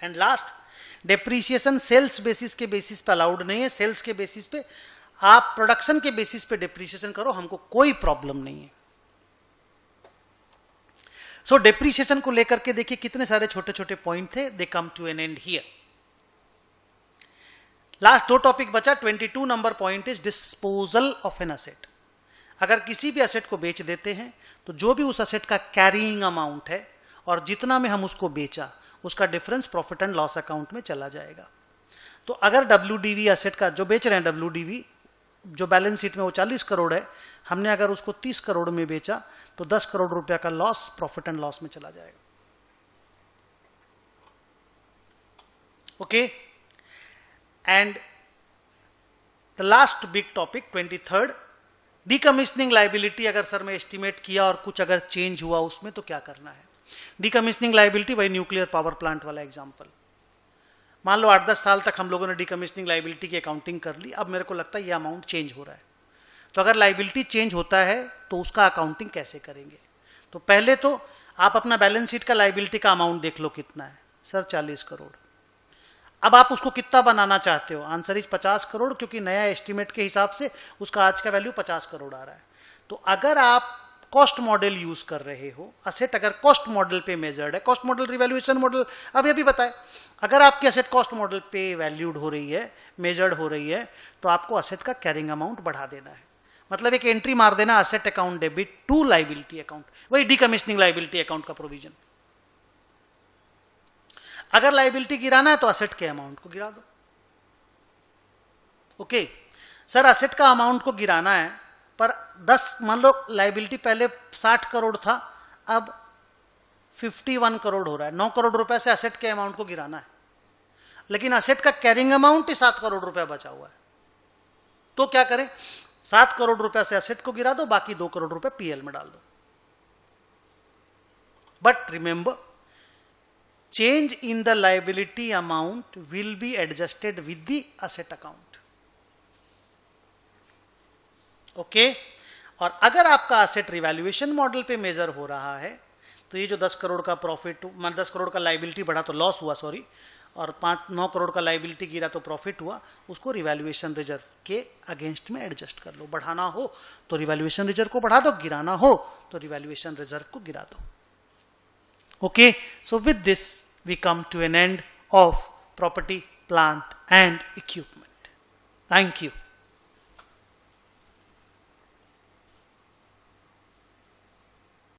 And last, depreciation sales basis के बेसिस पे अलाउड नहीं है, सेल्स के बेसिस पे आप प्रोडक्शन के बेसिस पे डेप्रीसिएशन करो, हमको कोई प्रॉब्लम नहीं है। सो डेप्रीसिएशन को लेकर के देखिए कितने सारे छोटे छोटे पॉइंट थे, they come to an end here. Last 2 topic बचा। 22 number point is disposal of an asset. अगर किसी भी असेट को बेच देते हैं तो जो भी उस असेट का कैरिंग अमाउंट है और जितना में हम उसको बेचा उसका difference profit and loss account में चला जाएगा। तो अगर WDV असेट का जो बेच रहे हैं, WDV जो बैलेंस शीट में वो 40 करोड़ है, हमने अगर उसको 30 करोड़ में बेचा तो 10 करोड़ रुपया का लॉस प्रॉफिट एंड लॉस में चला जाएगा। Okay, and the last big topic 23rd, decommissioning liability. अगर सर मैं एस्टिमेट किया और कुछ अगर चेंज हुआ उसमें तो क्या करना है। डीकमीशनिंग लाइबिलिटी वही न्यूक्लियर पावर प्लांट वाला एग्जांपल। मान लो 8-10 साल तक हम लोगों ने डीकमीशनिंग लाइबिलिटी की अकाउंटिंग कर ली, अब मेरे को लगता है ये अमाउंट चेंज हो रहा है। तो अगर लाइबिलिटी चेंज होता है तो उसका अकाउंटिंग कैसे करेंगे। तो पहले तो आप अपना बैलेंस शीट का लाइबिलिटी का अमाउंट देख लो कितना है। सर 40 करोड़। अब आप उसको कितना बनाना चाहते हो। आंसर इज 50 करोड़, क्योंकि नया एस्टिमेट के हिसाब से उसका आज का वैल्यू 50 करोड़ आ रहा है। तो अगर आप कॉस्ट मॉडल यूज कर रहे हो, असेट अगर कॉस्ट मॉडल पे मेजर्ड है, कॉस्ट मॉडल रिवैल्यूएशन मॉडल अभी बताए, अगर आपकी असेट कॉस्ट मॉडल पे वैल्यूड हो रही है, मेजर्ड हो रही है, तो आपको असेट का कैरिंग अमाउंट बढ़ा देना है। मतलब एक एंट्री मार देना, asset account debit to liability account, वही डीकमीशनिंग लाइबिलिटी अकाउंट का प्रोविजन। अगर लाइबिलिटी गिराना है तो असेट के अमाउंट को गिरा दो। ओके सर, असेट का अमाउंट को गिराना है पर 10, मान लो लाइबिलिटी पहले 60 करोड़ था, अब 51 करोड़ हो रहा है। 9 करोड़ रुपए से असेट के अमाउंट को गिराना है, लेकिन असेट का कैरिंग अमाउंट ही 7 करोड़ रुपए बचा हुआ है। तो क्या करें, 7 करोड़ रुपए से असेट को गिरा दो, बाकी 2 करोड़ रुपए पीएल में डाल दो। But remember, change in the liability amount will be adjusted with the asset account. Okay और अगर आपका असेट रिवैल्यूएशन मॉडल पे मेजर हो रहा है तो ये जो 10 करोड़ का प्रॉफिट, 10 करोड़ का लाइबिलिटी बढ़ा तो लॉस हुआ, सॉरी, और 9 करोड़ का लाइबिलिटी गिरा तो प्रॉफिट हुआ, उसको रिवैल्यूएशन रिजर्व के अगेंस्ट में एडजस्ट कर लो। बढ़ाना हो तो रिवैल्यूएशन रिजर्व को बढ़ा दो, गिराना हो तो रिवैल्यूएशन रिजर्व को गिरा दो। Okay, so with this we come to an end of property, plant and equipment. Thank you.